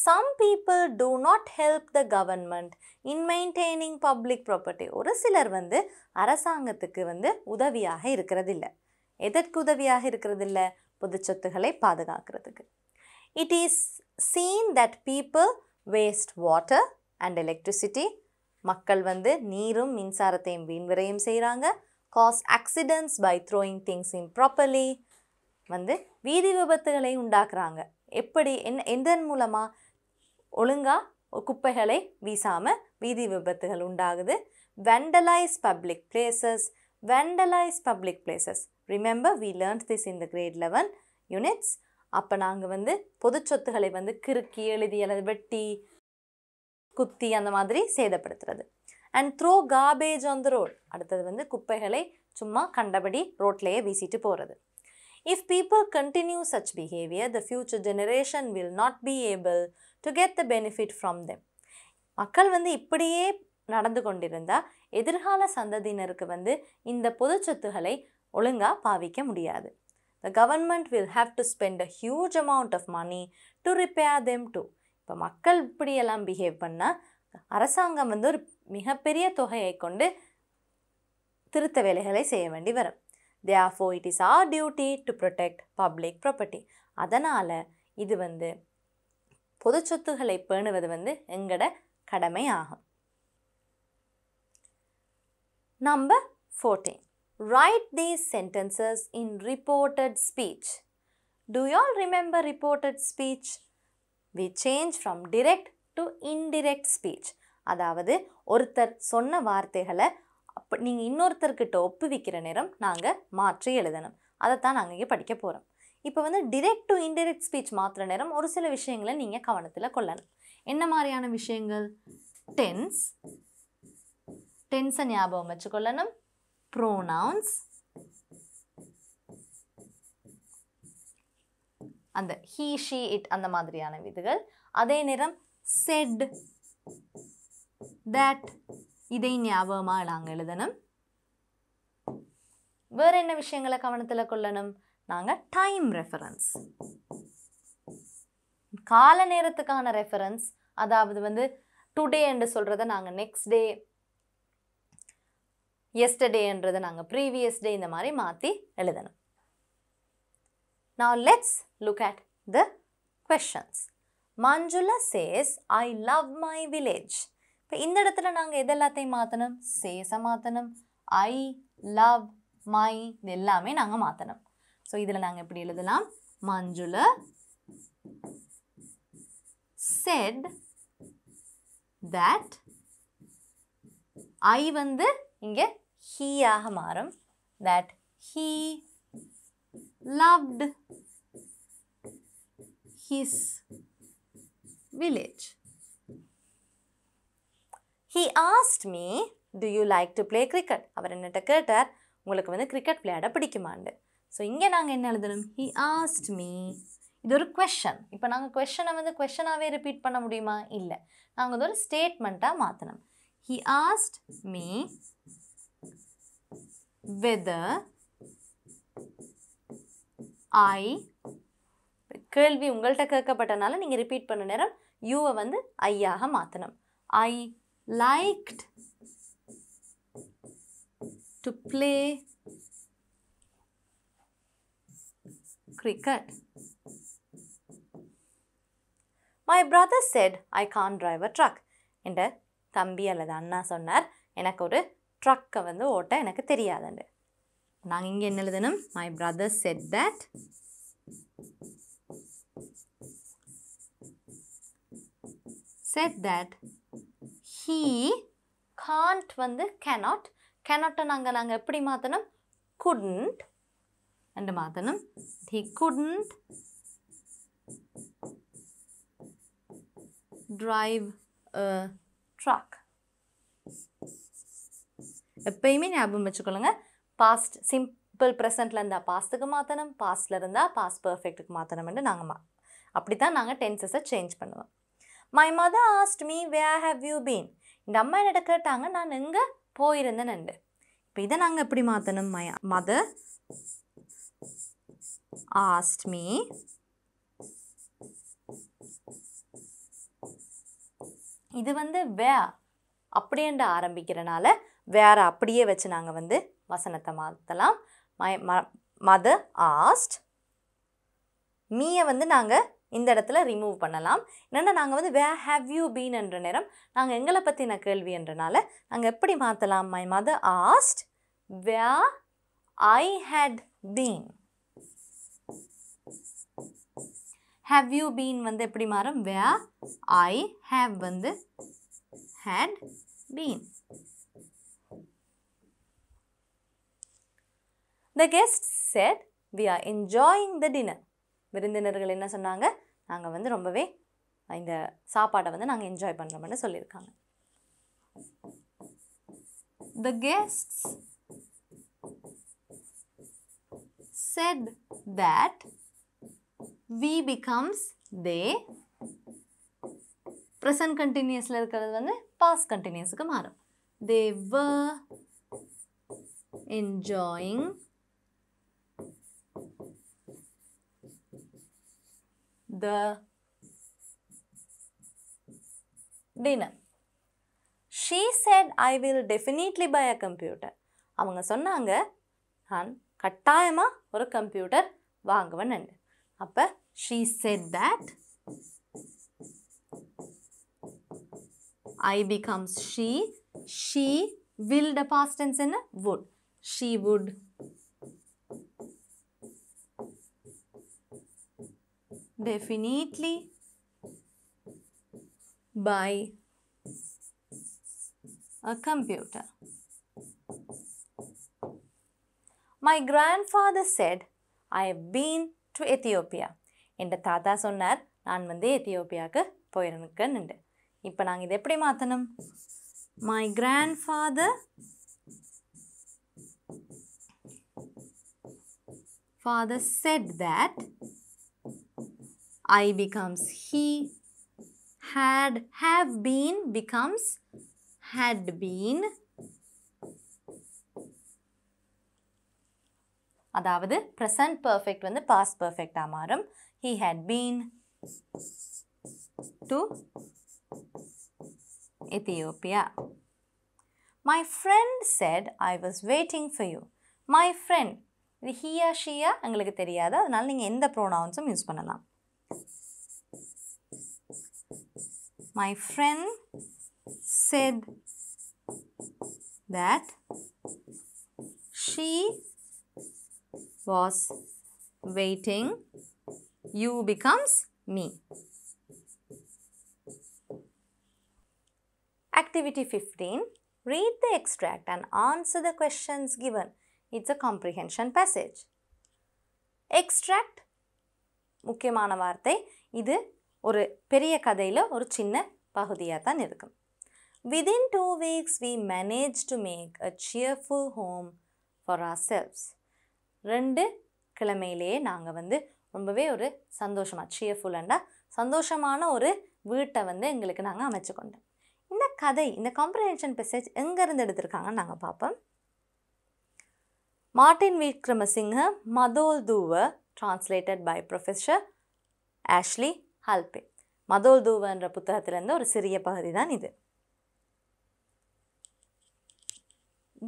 A: Some people do not help the government in maintaining public property. ஒரு சிலர் வந்து அரசாங்கத்துக்கு வந்து உதவியாக இருக்கிறதில்ல. எதற்கு உதவியாக இருக்கிறதில்ல? பொது சொத்துக்களை பாதுகாக்கிறதுக்கு. It is seen that people waste water and electricity. மக்கள் வந்து நீரும் மின்சாரத்தையும் வீண்விரயம் செய்கிறாங்க. Cause accidents by throwing things improperly. வந்து வீதி விபத்துகளை உண்டாக்குறாங்க. எப்படி எந்தன் மூலமாக? ஒழுங்காக குப்பைகளை வீசாமல் வீதி விபத்துகள் உண்டாகுது. Vandalize public places. Vandalize public places. Remember we learned this in the grade 11 units. அப்போ நாங்கள் வந்து பொது சொத்துக்களை வந்து கிறுக்கி எழுதி அல்லது வெட்டி குத்தி அந்த மாதிரி சேதப்படுத்துறது. And throw garbage on the road. அடுத்தது வந்து குப்பைகளை சும்மா கண்டபடி ரோட்லேயே வீசிட்டு போகிறது. If people continue such behavior, the future generation will not be able to get the benefit from them. மக்கள் வந்து இப்படியே நடந்து கொண்டிருந்தால் எதிர்கால சந்ததியினருக்கு வந்து இந்த பொது சொத்துக்களை ஒழுங்காக பாவிக்க முடியாது. The government will have to spend a huge amount of money to repair them too. இப்போ மக்கள் இப்படியெல்லாம் பிஹேவ் பண்ணால் அரசாங்கம் வந்து ஒரு மிகப்பெரிய தொகையை கொண்டு திருத்த வேலைகளை செய்ய வேண்டி வரும். Therefore, it is our duty to protect public property. அதனால் இது வந்து பொது சொத்துக்களை பேணுவது வந்து எங்கட கடமை ஆகும். Number 14. Write these sentences in reported speech. Do you all remember reported speech? We change from direct to indirect speech. அதாவது ஒருத்தர் சொன்ன வார்த்தைகளை நீங்கள் இன்னொருத்தர்கிட்ட ஒப்புவிக்கிற நேரம் நாங்கள் மாற்றி எழுதணும். அதைத்தான் நாங்கள் இங்கே படிக்க போகிறோம். இப்போ வந்து டிரெக்ட் டு இன்டிரெக்ட் ஸ்பீச் மாற்றுற நேரம் ஒரு சில விஷயங்களை நீங்கள் கவனத்தில் கொள்ளணும். என்ன மாதிரியான விஷயங்கள்? டென்ஸை ஞாபகம் வச்சுக்கொள்ளணும். ப்ரோனவுன்ஸ், அந்த ஹீ ஷீ இட் அந்த மாதிரியான விதிகள். அதே நேரம் செட், தட் இதை ஞாபகமாக நாங்கள் எழுதணும். வேறு என்ன விஷயங்களை கவனத்தில் கொள்ளணும்? நாங்கள் டைம் ரெஃபரன்ஸ், கால நேரத்துக்கான ரெஃபரன்ஸ், அதாவது வந்து டுடே என்று சொல்கிறத நாங்கள் நெக்ஸ்ட் டே, எஸ்டர்டேன்றதை நாங்கள் ப்ரீவியஸ் டே, இந்த மாதிரி மாற்றி எழுதணும். Now let's look at the questions. Manjula says, I love my village. இப்போ இந்த இடத்துல நாங்கள் எதெல்லாத்தையும் மாற்றணும்? says மாற்றணும், I love my இது எல்லாமே நாங்கள் மாற்றணும். ஸோ இதில் நாங்கள் எப்படி எழுதலாம்? Manjula said that I வந்து இங்கே he ஆக மாறும். That he loved his village. He asked me, do you like to play cricket? அவர் என்னட்ட கேட்டார், உங்களுக்கு வந்து கிரிக்கெட் விளையாட பிடிக்குமாண்டு. ஸோ இங்கே நாங்கள் என்ன எழுதணும்? He asked me. இது ஒரு கொஷன். இப்போ நாங்கள் கொஷனை வந்து கொஷனாகவே ரிப்பீட் பண்ண முடியுமா? இல்லை. நாங்கள் வந்து ஒரு ஸ்டேட்மெண்ட்டாக மாற்றணும். He asked me whether I கேள்வி உங்கள்கிட்ட கேட்கப்பட்டனால நீங்கள் ரிப்பீட் பண்ண நேரம் யூவை வந்து ஐயாக மாற்றணும். I liked to play cricket. My brother said I can't drive a truck. என்ற தம்பி அல்லது அண்ணா சொன்னார், எனக்கு ஒரு ட்ரக்கை வந்து ஓட்ட எனக்கு தெரியாதுண்டு. நாங்கள் இங்கே என்ன எழுதணும்? My brother said that he can't வந்து cannot. cannot நாங்கள் எப்படி மாற்றணும்? couldn't என்று மாற்றணும். He couldn't drive a truck. எப்பயுமே ஞாபகம் வச்சுக்கொள்ளுங்க, பாஸ்ட் சிம்பிள் ப்ரெசண்ட்டில் இருந்தால் பாஸ்ட்டுக்கு மாற்றணும், பாஸ்டில் இருந்தால் பாஸ்ட் பர்ஃபெக்ட்டுக்கு மாற்றணும்னு நாங்கள் அப்படி தான் நாங்கள் டென்சஸை சேஞ்ச் பண்ணுவோம். My mother asked me where have you been. இந்த அம்மா என்னிட்ட கேட்டாங்க நான் எங்கே போயிருந்தேன்னு. இப்போ இதை நாங்கள் எப்படி மாற்றணும்? மை மதர் ஆஸ்ட் மீ இது வந்து வேர் அப்படின்ற ஆரம்பிக்கிறனால வேற அப்படியே வச்சு நாங்கள் வந்து வசனத்தை மாற்றலாம். மை மதர் ஆஸ்ட் மீயை வந்து நாங்கள் இந்த இடத்துல ரிமூவ் பண்ணலாம். என்னென்னா நாங்கள் வந்து வேர் ஹேவ் யூ பீன் என்ற நேரம் நாங்கள் எங்களை பற்றின கேள்வி என்றனால நாங்கள் எப்படி மாற்றலாம்? My mother asked where I had been. Have you been வந்து எப்படி மாறும்? வேர் ஐ ஹேவ் வந்து had been. The guests said we are enjoying the dinner. விருந்தினர்கள் என்ன சொன்னாங்க? நாங்கள் வந்து ரொம்பவே இந்த சாப்பாடை வந்து நாங்கள் என்ஜாய் பண்ணுறோம்னு சொல்லியிருக்காங்க. The guests said that we becomes they. Present கண்டினியூஸில் இருக்கிறது வந்து பாஸ்ட் கண்டினியூஸுக்கு மாறும். They were enjoying the dinner. She said I will definitely buy a computer. அவங்க சொன்னாங்க நான் கட்டாயமாக ஒரு கம்ப்யூட்டர் வாங்குவேன். அப்போ she said that I becomes she. She will the past tense என்ன? would. She would definitely buy a computer. My grandfather said I have been to Ethiopia. என்ற தாத்தா சொன்னார் நான் வந்து எத்தியோப்பியாவுக்கு போயிருக்கேன்னு. இப்போ நாங்கள் இதை எப்படி மாற்றணும்? My grandfather said that I becomes he, have been becomes had been. அதாவது present perfect வந்து past perfect ஆ மாறும். He had been to Ethiopia. My friend said I was waiting for you. My friend இது he or she எங்களுக்கு தெரியாது, அதனால நீங்கள் எந்த ப்ரோனவுன்ஸும் use பண்ணலாம். my friend said that she was waiting. You becomes me. Activity 15. Read the extract and answer the questions given. It's a comprehension passage. Extract முக்கியமான வார்த்தை. இது ஒரு பெரிய கதையில் ஒரு சின்ன பகுதியாக தான் இருக்கும். Within 2 weeks we managed to make a cheerful home for ourselves. 2 கிழமையிலேயே நாங்கள் வந்து ரொம்பவே ஒரு cheerful சந்தோஷமான ஒரு வீட்டை வந்து எங்களுக்கு நாங்கள் அமைச்சு கொண்டோம். இந்த கதை, இந்த காம்ப்ரிஹென்ஷன் பேசேஜ் எங்கேருந்து எடுத்திருக்காங்கன்னு நாங்கள் பார்ப்போம். மார்ட்டின் விக்ரமசிங்க மதோல் தூவ translated by Professor Ashley Halpe. மதோல் தூவ என்ற புத்தகத்திலிருந்து ஒரு சிறிய பகுதி தான் இது.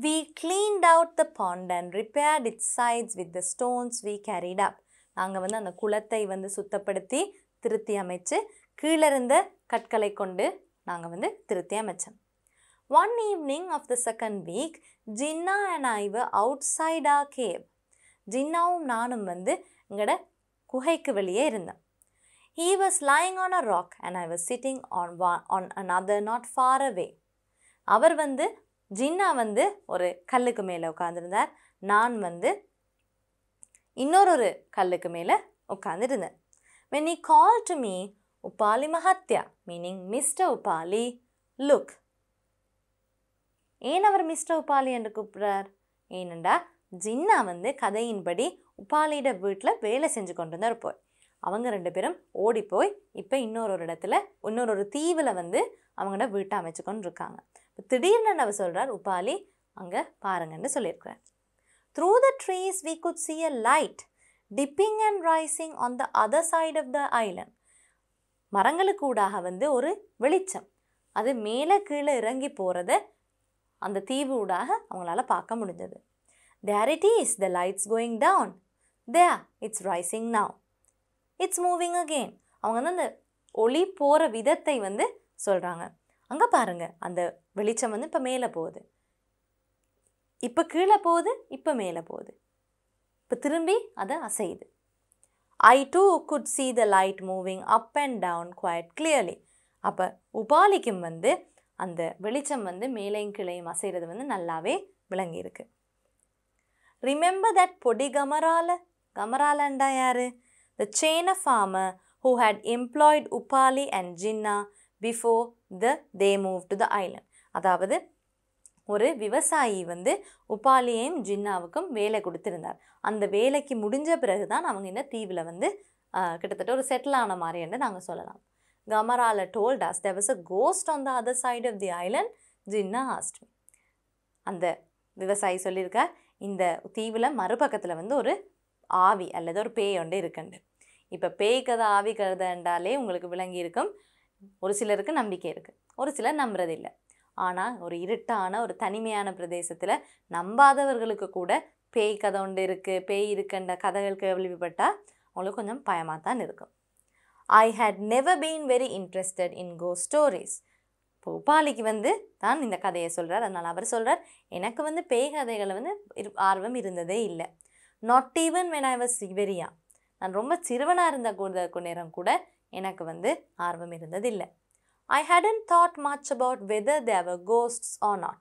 A: We cleaned out the pond and repaired its sides with the stones we carried up. நாங்கள் வந்து அந்த குளத்தை வந்து சுத்தப்படுத்தி திருத்தி அமைச்சு கீழே இருந்த கற்களை கொண்டு நாங்கள் வந்து திருத்தி அமைச்சோம். One evening of the second week, Jinnah and I were outside our cave. ஜின்னாவும் நானும் வந்து எங்களோட குகைக்கு வெளியே இருந்தோம். He was lying on a rock and I was sitting on another not far away. அவர் வந்து ஜின்னா வந்து ஒரு கல்லுக்கு மேலே உட்கார்ந்துருந்தார். நான் வந்து இன்னொரு கல்லுக்கு மேலே உட்கார்ந்துருந்தேன். When he called to me, Upali Mahatya, meaning Mr. Upali, look. ஏன் அவர் மிஸ்டர் உபாலி என்று கூப்பிட்றார்? ஏனெண்டா ஜின்னா வந்து கதையின்படி உபாலியோட வீட்டில் வேலை செஞ்சு கொண்டு இருந்தார். போய் அவங்க 2 பேரும் ஓடி போய் இப்போ இன்னொரு தீவில் வந்து அவங்களோட வீட்டை அமைச்சு கொண்டு இருக்காங்க. இப்போ திடீர்னு அவர் சொல்கிறார், உபாலி அங்கே பாருங்கன்னு சொல்லியிருக்கிறார். Through the trees we could see a light dipping and rising on the other side of the island. மரங்களுக்கு ஊடாக வந்து ஒரு வெளிச்சம், அது மேலே கீழே இறங்கி போகிறத அந்த தீவு ஊடாக அவங்களால பார்க்க முடிஞ்சது. There it is, the light's going down. There, it's rising now. It's moving again. அவங்க வந்து அந்த ஒளி போகிற விதத்தை வந்து சொல்கிறாங்க. அங்கே பாருங்கள், அந்த வெளிச்சம் வந்து இப்போ மேலே போகுது, இப்போ கீழே போகுது, இப்போ மேலே போகுது, இப்போ திரும்பி அதை அசையுது. I too could see the light moving up and down quite clearly. அப்போ உபாலிக்கும் வந்து அந்த வெளிச்சம் வந்து மேலையும் கீழையும் அசைகிறது வந்து நல்லாவே விளங்கியிருக்கு. Remember that பொடி கமராலண்டா யாரு? The chainer farmer who had employed Upali and Jinnah before they moved to the island. அதாவது ஒரு விவசாயி வந்து உபாலியையும் ஜின்னாவுக்கும் வேலை கொடுத்திருந்தார். அந்த வேலைக்கு முடிஞ்ச பிறகு தான் அவங்க இந்த தீவில் வந்து கிட்டத்தட்ட ஒரு செட்டில் ஆன மாதிரி என்று நாங்கள் சொல்லலாம். Gamarala told us there was a ghost on the other side of the island. Jinnah asked me. அந்த விவசாயி சொல்லியிருக்கார், இந்த தீவில் மறுபக்கத்தில் வந்து ஒரு ஆவி அல்லது ஒரு பேய் ஒன்று இருக்குண்டு. இப்போ பேய் கதை ஆவி கதை என்றாலே உங்களுக்கு விளங்கி இருக்கும். ஒரு சிலருக்கு நம்பிக்கை இருக்குது, ஒரு சிலர் நம்புறதில்லை. ஆனால் ஒரு இருட்டான ஒரு தனிமையான பிரதேசத்தில் நம்பாதவர்களுக்கு கூட பேய் கதை ஒன்று இருக்குது, பேய் இருக்குன்ற கதைகள் கேள்விப்பட்டால் அவங்களுக்கு கொஞ்சம் பயமாக தான் இருக்கும். I had never been very interested in ghost stories. இப்போ உபாலிக்கு வந்து தான் இந்த கதையை சொல்கிறார். அதனால் அவர் சொல்கிறார், எனக்கு வந்து பேய் கதைகளை வந்து ஆர்வம் இருந்ததே இல்லை. Not even when I was very young. நான் ரொம்ப சிறுவனாக இருந்த நேரம் கூட எனக்கு வந்து ஆர்வம் இருந்ததில்லை. I hadn't thought much about whether there were ghosts or not.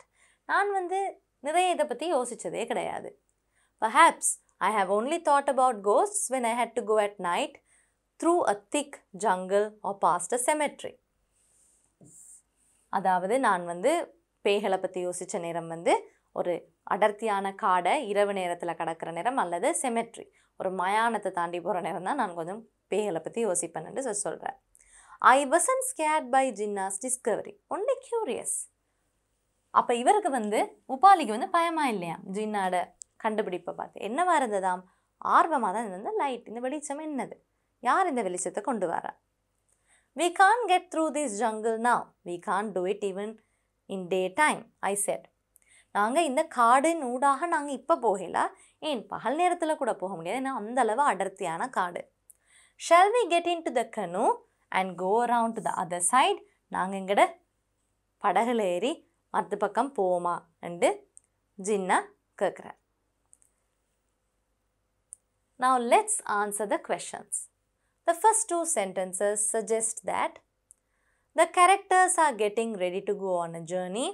A: நான் வந்து நிறைய இதை பற்றி யோசித்ததே கிடையாது. Perhaps I have only thought about ghosts when I had to go at night through a thick jungle or past a cemetery. அதாவது நான் வந்து பேய்களை பற்றி யோசித்த நேரம் வந்து ஒரு அடர்த்தியான காடை இரவு நேரத்தில் கடக்கிற நேரம் அல்லது செமெட்ரி ஒரு மயானத்தை தாண்டி போகிற நேரம் தான் நான் கொஞ்சம் பேய்களை பற்றி யோசிப்பேன்னு சொல்கிறேன். I wasn't scared by Jinnah's discovery, only curious. அப்போ இவருக்கு வந்து உபாலிக்கு வந்து பயமாக இல்லையா ஜின்னாட கண்டுபிடிப்பை பார்த்து? என்னவா இருந்ததாம்? ஆர்வமாக தான் இருந்தது. லைட், இந்த வெளிச்சம் என்னது? யார் இந்த வெளிச்சத்தை கொண்டு வரா? We can't get through this jungle now. We can't do it even in daytime, I said. நாங்கள் இந்த காடின் ஊடாக நாங்கள் இப்போ போகலாம், ஏன் பகல் நேரத்தில் கூட போக முடியாது, ஏன்னா அந்தளவு அடர்த்தியான காடு. Shall we get into the canoe and go around to the other side நாங்கள் எங்கட படகுல ஏறி மற்ற பக்கம் போமா என்று ஜின்னா கேட்குறார். Now let's answer the questions. The first two sentences suggest that the characters are getting ready to go on a journey.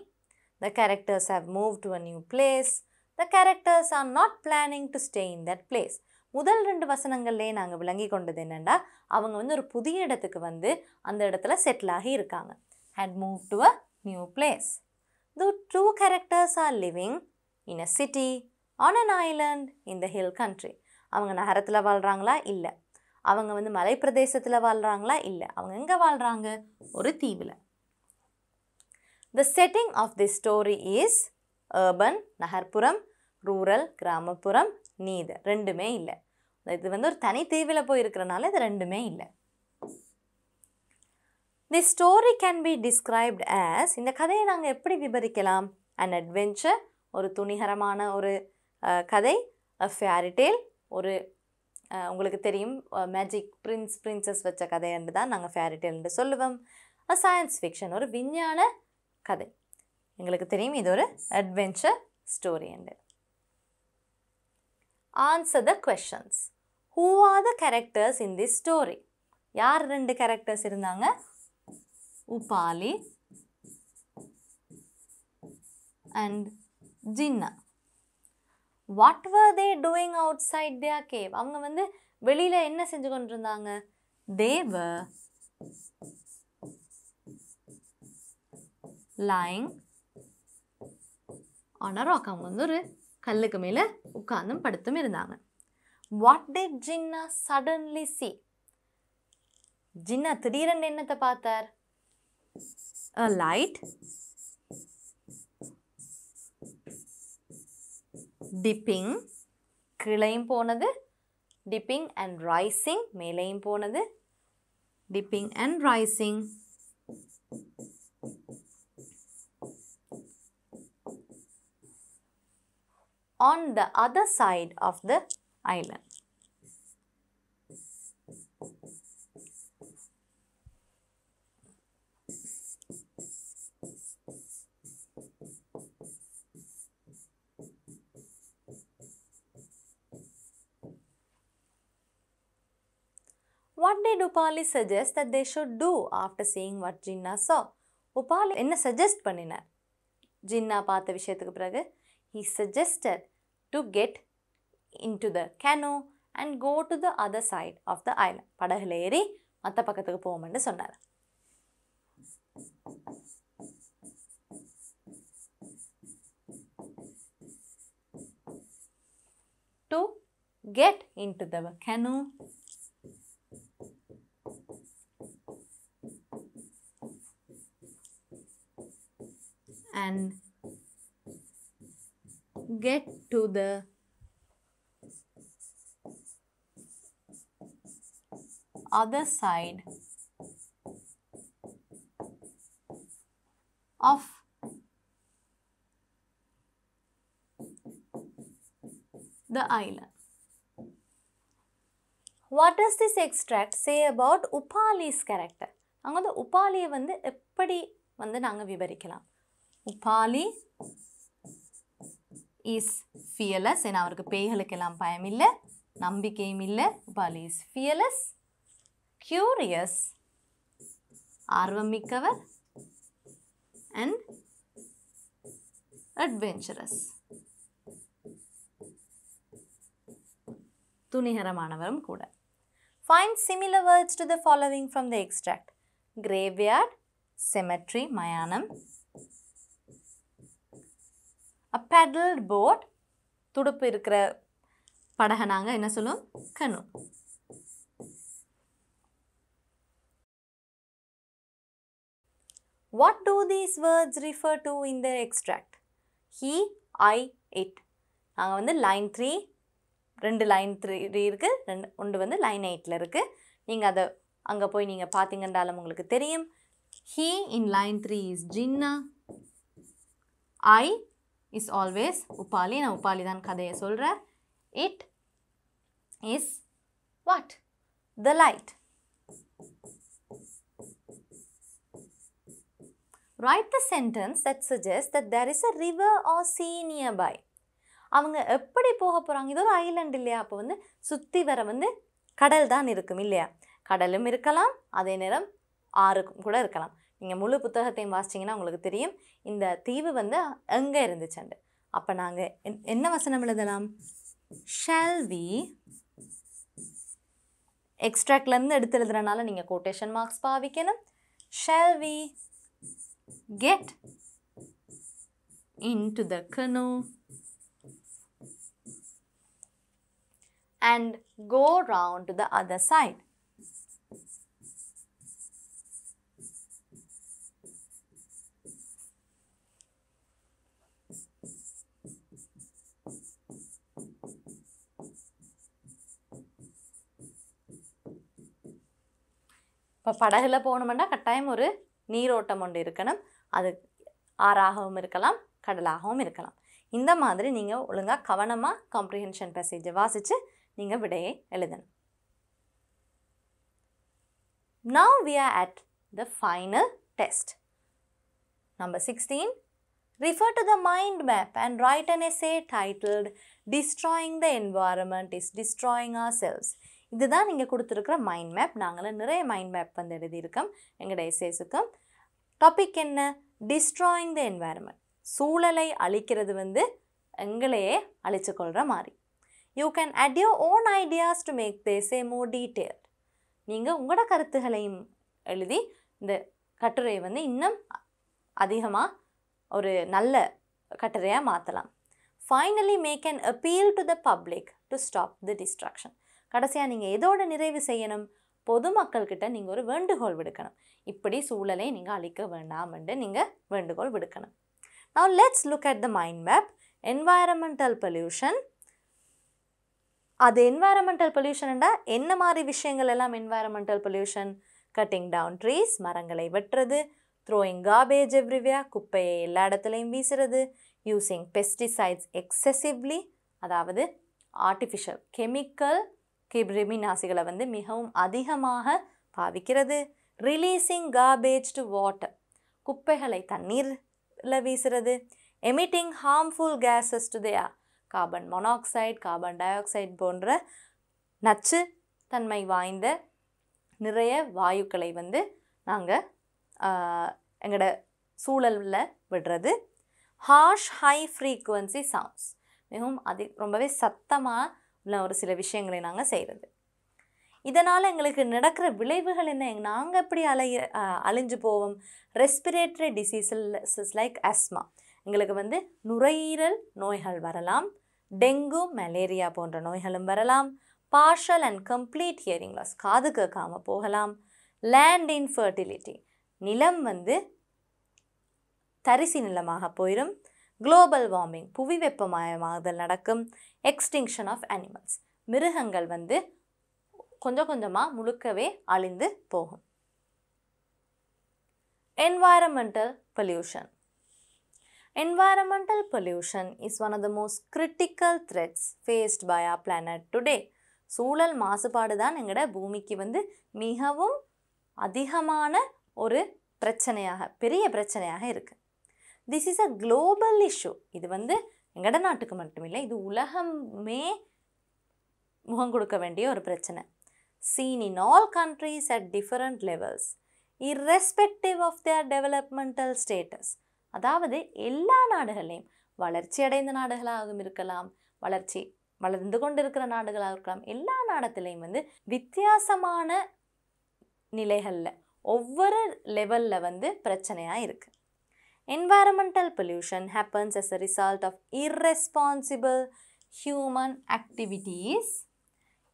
A: The characters have moved to a new place. The characters are not planning to stay in that place. முதல் 2 வசனங்கள்லேயே நாங்கள் விளங்கி கொண்டது என்னென்னா, அவங்க வந்து ஒரு புதிய இடத்துக்கு வந்து அந்த இடத்துல செட்டில் ஆகி இருக்காங்க. had moved to a new place. The two characters are living in a city, on an island, in the hill country. அவங்க நகரத்தில் வாழ்கிறாங்களா? இல்லை. அவங்க வந்து மலை பிரதேசத்தில் வாழ்கிறாங்களா? இல்லை. அவங்க எங்கே வாழ்கிறாங்க? ஒரு தீவில். The setting of this story is urban, நகர்ப்புறம், rural, கிராமப்புறம், neither. ரெண்டுமே இல்லை. இது வந்து ஒரு தனி தீவில் போய் இருக்கிறனால இது ரெண்டுமே இல்லை. This story can be described as, இந்த கதையை நாங்கள் எப்படி விவரிக்கலாம்? An adventure, ஒரு துணிகரமான ஒரு கதை. A fairy tale, ஒரு உங்களுக்கு தெரியும் மேஜிக் பிரின்சஸ் வச்ச கதை என்று தான் நாங்கள் ஃபேரி டேல்னு சொல்லுவோம். A science fiction, ஒரு விஞ்ஞான கதை. எங்களுக்கு தெரியும் இது ஒரு அட்வென்ச்சர் ஸ்டோரி என்று. Answer the questions. Who are the characters in this story? யார் 2 கேரக்டர்ஸ் இருந்தாங்க? Upali and Jinnah. What were they doing outside their cave? அவங்க வந்து வெளியில என்ன செஞ்சு கொண்டிருந்தாங்க? They were lying on a rock. அவங்க வந்து ஒரு கல்லுக்கு மேல உட்கார்ந்தும் படுத்தும் இருந்தாங்க. What did Jinnah suddenly see? Jinnah திடீரென்று என்னத்தை பார்த்தார்? A light dipping, கீழையும் போனது, dipping and rising, மேலையும் போனது, dipping and rising. On the other side of the island. What did Upali suggest that they should do after seeing what Jinnah saw? Upali என்ன suggest பண்ணினார்? ஜின்னா பார்த்த விஷயத்துக்கு பிறகு he suggested to get into the canoe and go to the other side of the island. படகுல ஏறி மற்ற பக்கத்துக்கு போவோம்னு சொன்னார். To get into the canoe and get to the other side of the island. What does this extract say about Upali's character? அங்க வந்து உபாலியை வந்து எப்படி வந்து நாங்கள் விவரிக்கலாம்? Upali is fearless. ஏன்னா அவருக்கு பேய்களுக்கெல்லாம் பயம் இல்லை, நம்பிக்கையும் இல்லை. உபாலி is fearless, curious, ஆர்வம் மிக்கவர், and adventurous, துணிகரமானவரும் கூட. Find similar words to the following from the extract. Graveyard, cemetery, mayanam. A paddled boat, துடுப்பு இருக்கிற படகை நாங்கள் என்ன சொல்லுவோம்? canoe. What do these words refer to in the extract? He, I, it. நாங்கள் வந்து லைன் 3, 2 லைன் 3 இருக்குது, ஒன்று வந்து லைன் 8ல் இருக்குது. நீங்கள் அதை அங்கே போய் நீங்கள் பார்த்தீங்கன்றாலும் உங்களுக்கு தெரியும். He in line 3 is Jinnah. I is always Upali. நான் உபாலி தான் கதையை சொல்கிறேன். It is what? The light. Write the sentence that suggests that there is a river or sea nearby. அவங்க எப்படி போக போகிறாங்க? இது ஒரு ஐலண்ட் இல்லையா? அப்போ வந்து சுற்றி வர வந்து கடல் தான் இருக்கும் இல்லையா? கடலும் இருக்கலாம், அதே நேரம் ஆறுக்கும் கூட இருக்கலாம். நீங்கள் முழு புத்தகத்தையும் வாசிச்சிங்கன்னா உங்களுக்கு தெரியும் இந்த தீவு வந்து எங்கே இருந்துச்சுண்டு. அப்போ நாங்கள் என்ன வசனம் எழுதலாம்? ஷால் வி, எக்ஸ்ட்ராக்ட்லேருந்து எடுத்து எழுதுறதுனால நீங்கள் கோட்டேஷன் மார்க்ஸ் பாவிக்கணும். Shall we get into the canoe and go round to the other side. இப்போ படகுல போகணுமெண்டா கட்டாயம் ஒரு நீரோட்டம் ஒன்று இருக்கணும். அது ஆறாகவும் இருக்கலாம், கடலாகவும் இருக்கலாம். இந்த மாதிரி நீங்கள் ஒழுங்காக கவனமாக காம்ப்ரிஹென்ஷன் பேசேஜை வாசித்து நீங்கள் விடையை எழுதணும். Now we are at the final test. Number 16. Refer to the mind map and write an essay titled Destroying the Environment is Destroying Ourselves. இதுதான் நீங்கள் கொடுத்துருக்குற மைண்ட் மேப். நாங்களும் நிறைய மைண்ட் மேப் வந்து எழுதியிருக்கோம் எங்களோட எஸ்ஏஸுக்கும். டாபிக் என்ன? டிஸ்ட்ராயிங் த என்வாயர்மெண்ட். சூழலை அழிக்கிறது வந்து எங்களையே அழிச்சு கொள்கிற மாதிரி. You can add your own ideas to make the essay more detailed. நீங்கள் உங்களோட கருத்துகளையும் எழுதி இந்த கட்டுரையை வந்து இன்னும் அதிகமாக ஒரு நல்ல கட்டுரையாக மாற்றலாம். Finally make an appeal to the public to stop the destruction. கடைசியாக நீங்கள் எதோட நிறைவு செய்யணும்? பொதுமக்கள்கிட்ட நீங்கள் ஒரு வேண்டுகோள் விடுக்கணும். இப்படி சூழலை நீங்கள் அழிக்க வேண்டாம் என்று நீங்கள் வேண்டுகோள் விடுக்கணும். Now let's look at the mind map. Environmental pollution. அது environmental pollution என்றா என்ன மாதிரி விஷயங்கள் எல்லாம் environmental pollution? Cutting down trees, மரங்களை வெட்டுறது, throwing garbage everywhere, குப்பையை எல்லா இடத்துலையும் வீசுறது, using pesticides excessively, அதாவது ஆர்டிஃபிஷியல் கெமிக்கல் கிருமி நாசிகளை வந்து மிகவும் அதிகமாக பாவிக்கிறது, ரிலீஸிங் கார்பேஜ் டு வாட்டர், குப்பைகளை தண்ணீரில் வீசுறது, emitting harmful gases to the air, carbon monoxide, carbon dioxide போன்ற நச்சு தன்மை வாய்ந்த நிறைய வாயுக்களை வந்து நாங்கள் எங்களோட சூழலில் விடுறது, ஹார்ஷ் ஹை ஃப்ரீக்குவன்சி சவுண்ட்ஸ், மிகவும் ரொம்பவே சத்தமாக உள்ள ஒரு சில விஷயங்களை நாங்கள் செய்கிறது. இதனால் எங்களுக்கு நடக்கிற விளைவுகள் என்ன? நாங்கள் எப்படி அழிஞ்சு போவோம்? ரெஸ்பிரேட்டரி டிசீசஸ் லைக் அஸ்மா, எங்களுக்கு வந்து நுரையீரல் நோய்கள் வரலாம், டெங்கு, மலேரியா போன்ற நோய்களும் வரலாம், partial and complete hearing loss, காது கேட்காமல் போகலாம், லேண்ட் இன்ஃபர்டிலிட்டி, நிலம் வந்து தரிசி நிலமாக போயிடும், குளோபல் வார்மிங், புவி வெப்பமயமாதல் நடக்கும், எக்ஸ்டிங்ஷன் ஆஃப் அனிமல்ஸ், மிருகங்கள் வந்து கொஞ்சம் கொஞ்சமாக முழுக்கவே அழிந்து போகும். Environmental pollution. Environmental pollution is one of the most critical threats faced by our planet today. சூழல் மாசுபாடு தான் எங்களோட பூமிக்கு வந்து மிகவும் அதிகமான ஒரு பிரச்சனையாக, பெரிய பிரச்சனையாக இருக்குது. This is a global issue. இது வந்து எங்களோட நாட்டுக்கு மட்டுமில்லை, இது உலகமே முகம் கொடுக்க வேண்டிய ஒரு பிரச்சனை. Seen in all countries at different levels, irrespective of their developmental status. அதாவது எல்லா நாடுகளையும், வளர்ச்சி அடைந்த நாடுகளாகவும் இருக்கலாம், வளர்ந்து கொண்டிருக்கிற நாடுகளாக இருக்கலாம், எல்லா நாடத்திலையும் வந்து வித்தியாசமான நிலைகளில் ஒவ்வொரு லெவலில் வந்து பிரச்சனையாக இருக்குது. Environmental pollution happens as a result of irresponsible human activities.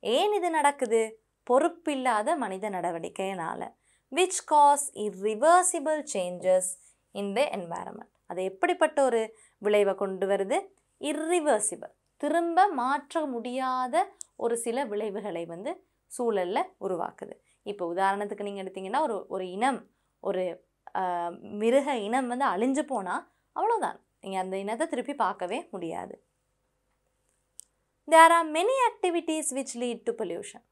A: ஏன் இது நடக்குது? பொறுப்பில்லாத மனித நடவடிக்கையினால். which cause irreversible changes in the environment. அது எப்படிப்பட்ட ஒரு விளைவை கொண்டு வருது? irreversible, திரும்ப மாற்ற முடியாத ஒரு சில விளைவுகளை வந்து சூழலில் உருவாக்குது. இப்போ உதாரணத்துக்கு நீங்கள் எடுத்திங்கன்னா ஒரு இனம், ஒரு மிருக இனம் வந்து அழிஞ்சு போனால் அவ்வளோதான், நீங்கள் அந்த இனத்தை திருப்பி பார்க்கவே முடியாது. There are many activities which lead to pollution.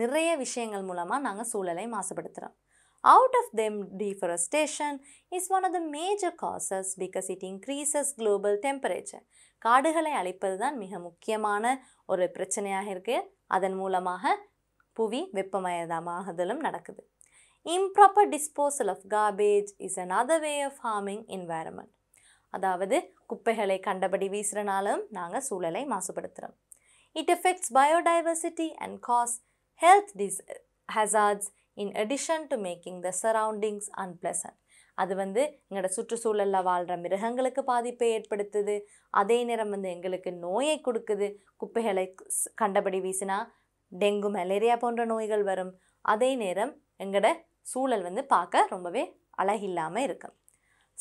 A: நிறைய விஷயங்கள் மூலமாக நாங்கள் சூழலை மாசுபடுத்துகிறோம். Out of them, deforestation is one of the major causes because it increases global temperature. காடுகளை அழிப்பது தான் மிக முக்கியமான ஒரு பிரச்சனையாக இருக்கு. அதன் மூலமாக புவி வெப்பமயமாகுதலும் நடக்குது. Improper disposal of garbage is another way of harming environment. அதாவது குப்பைகளை கண்டபடி வீசுறனாலும் நாங்கள் சூழலை மாசுபடுத்துகிறோம். It affects biodiversity and cause health hazards in addition to making the surroundings unpleasant. அது எங்களோட சுற்றுச்சூழலில் வாழ்கிற மிருகங்களுக்கு பாதிப்பை ஏற்படுத்துது. அதே நேரம் எங்களுக்கு நோயை கொடுக்குது. குப்பைகளை கண்டபடி வீசினா டெங்கு மலேரியா போன்ற நோய்கள் வரும். அதே நேரம் எங்களோட சூழல் பார்க்க ரொம்பவே அழகில்லாமல் இருக்கும்.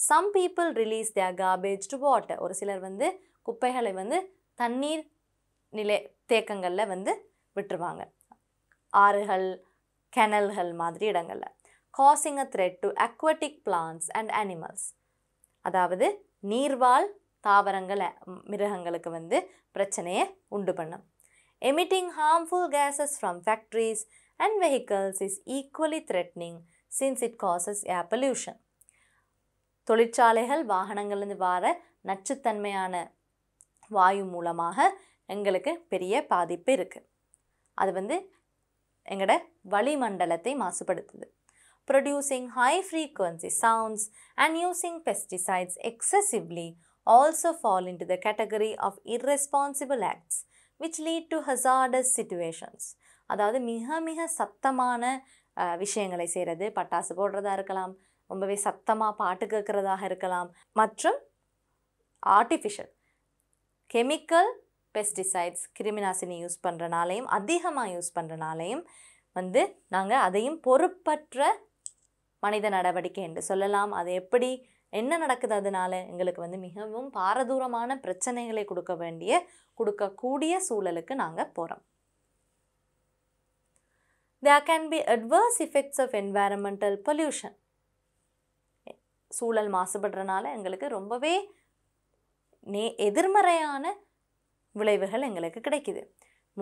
A: Some people release their garbage to water. ஒரு சிலர் குப்பைகளை தண்ணீர் நிலை தேக்கங்களில் விட்டுருவாங்க. ஆறுகள், கெனல்கள் மாதிரி இடங்களில். Causing a threat to aquatic plants and animals. அதாவது நீர்வாழ் தாவரங்கள் மிருகங்களுக்கு பிரச்சனையை உண்டு பண்ணும். Emitting harmful gases from factories and vehicles is equally threatening since it causes air pollution. தொழிற்சாலைகள் வாகனங்கள்லேருந்து வர நச்சுத்தன்மையான வாயு மூலமாக எங்களுக்கு பெரிய பாதிப்பு இருக்குது. அது எங்களோட வளிமண்டலத்தை மாசுபடுத்துது. Producing high frequency sounds and using pesticides excessively also fall into the category of irresponsible acts which lead to hazardous situations. அதாவது மிக மிக சத்தமான விஷயங்களை செய்கிறது, பட்டாசு போடுறதா இருக்கலாம், ரொம்பவே சத்தமாக பாட்டு கேட்குறதாக இருக்கலாம், மற்றும் ஆர்டிஃபிஷியல் கெமிக்கல் பெஸ்டிசைட்ஸ் கிருமிநாசினி யூஸ் பண்ணுறனாலையும் அதிகமாக யூஸ் பண்ணுறனாலையும் நாங்கள் அதையும் பொறுப்பற்ற மனித நடவடிக்கை என்று சொல்லலாம். அது எப்படி என்ன நடக்குது, அதனால எங்களுக்கு மிகவும் பாரதூரமான பிரச்சனைகளை கொடுக்கக்கூடிய சூழலுக்கு நாங்கள் போகிறோம். There can be adverse effects of environmental pollution. சூழல் மாசுபடுறனால எங்களுக்கு ரொம்பவே எதிர்மறையான விளைவுகள் எங்களுக்கு கிடைக்குது.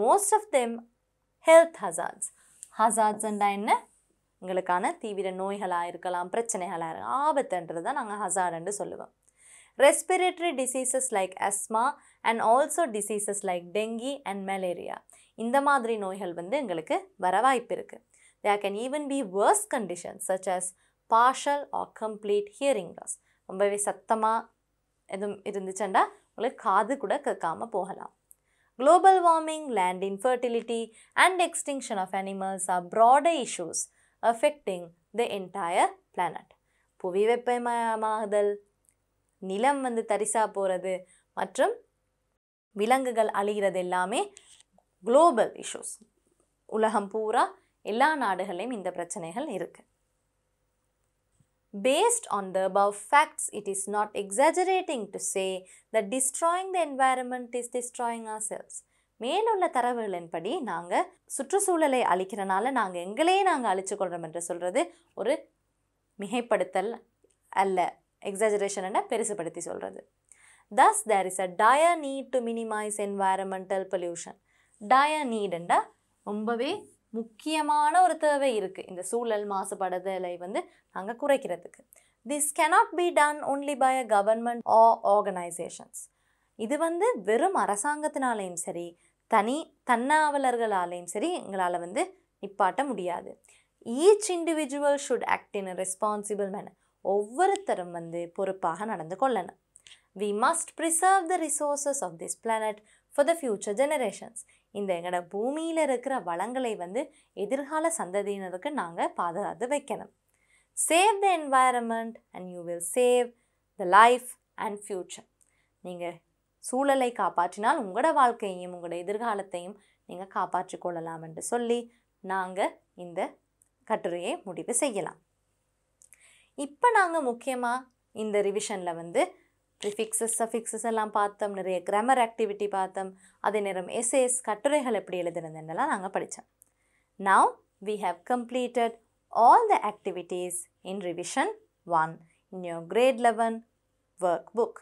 A: Most of them health hazards. Hazards என்ன? எங்களுக்கான தீவிர நோய்களாக இருக்கலாம், பிரச்சனைகளாக இருக்கலாம், ஆபத்துன்றது தான் நாங்கள் ஹசார்டுன்னு சொல்லுவோம். Respiratory diseases like asthma and also diseases like dengue and malaria. இந்த மாதிரி நோய்கள் எங்களுக்கு வர வாய்ப்பு இருக்குது. There can even be worse conditions such as partial or complete hearing loss. ரொம்பவே சத்தமாக எதுவும் இருந்துச்சுன்னா உங்களுக்கு காது கூட கேட்காமல் போகலாம். Global warming, land infertility and extinction of animals are broader issues affecting the entire planet. புவி வெப்பமயமாகுதல், நிலம் தரிசா போகிறது மற்றும் விலங்குகள் அழிகிறது எல்லாமே குளோபல் இஷ்யூஸ். உலகம் பூரா எல்லா நாடுகளையும் இந்த பிரச்சனைகள் இருக்குது. Based on the above facts, it is not exaggerating to say that destroying the environment is destroying ourselves. மேலுள்ள தரவுகளின்படி நாங்கள் சுற்றுச்சூழலை அழிக்கிறனால எங்களையே நாங்கள் அழிச்சுக்கொள்கிறோம் என்று சொல்கிறது ஒரு மிகைப்படுத்தல் அல்ல. எக்ஸாஜரேஷன் என்ன பெருசுபடுத்தி சொல்கிறது. Thus, there is a dire need to minimize environmental pollution. Dire need என்றால் ரொம்பவே முக்கியமான ஒரு தேவை இருக்குது இந்த சூழல் மாசுபடுதலை நாங்கள் குறைக்கிறதுக்கு. This cannot be done only by a government or organizations. இது வெறும் அரசாங்கத்தினாலேயும் சரி தன்னாவலர்களாலேயும் சரி எங்களால் நிப்பாட்ட முடியாது. Each individual should act in a responsible manner. ஒவ்வொருத்தரும் பொறுப்பாக நடந்து கொள்ளணும். We must preserve the resources of this planet for the future generations. இந்த எங்களோட பூமியில் இருக்கிற வளங்களை எதிர்கால சந்ததியினருக்கு நாங்கள் பாதுகாத்து வைக்கணும். Save the environment and you will save the life and future. நீங்கள் சூழலை காப்பாற்றினால் உங்களோட வாழ்க்கையையும் உங்களோட எதிர்காலத்தையும் நீங்கள் காப்பாற்றிக் கொள்ளலாம் என்று சொல்லி நாங்கள் இந்த கட்டுரையை முடிவு செய்யலாம். இப்போ நாங்கள் முக்கியமாக இந்த ரிவிஷனில் ப்ரிஃபிக்ஸஸ் சஃபிக்ஸஸ் எல்லாம் பார்த்தோம், நிறைய கிராமர் ஆக்டிவிட்டி பார்த்தோம், அதே நேரம் எஸ்ஏஸ் கட்டுரைகள் எப்படி எழுதுனதுன்னெல்லாம் நாங்கள் படித்தோம். Now we have completed all the activities in revision 1 in your grade 11 workbook.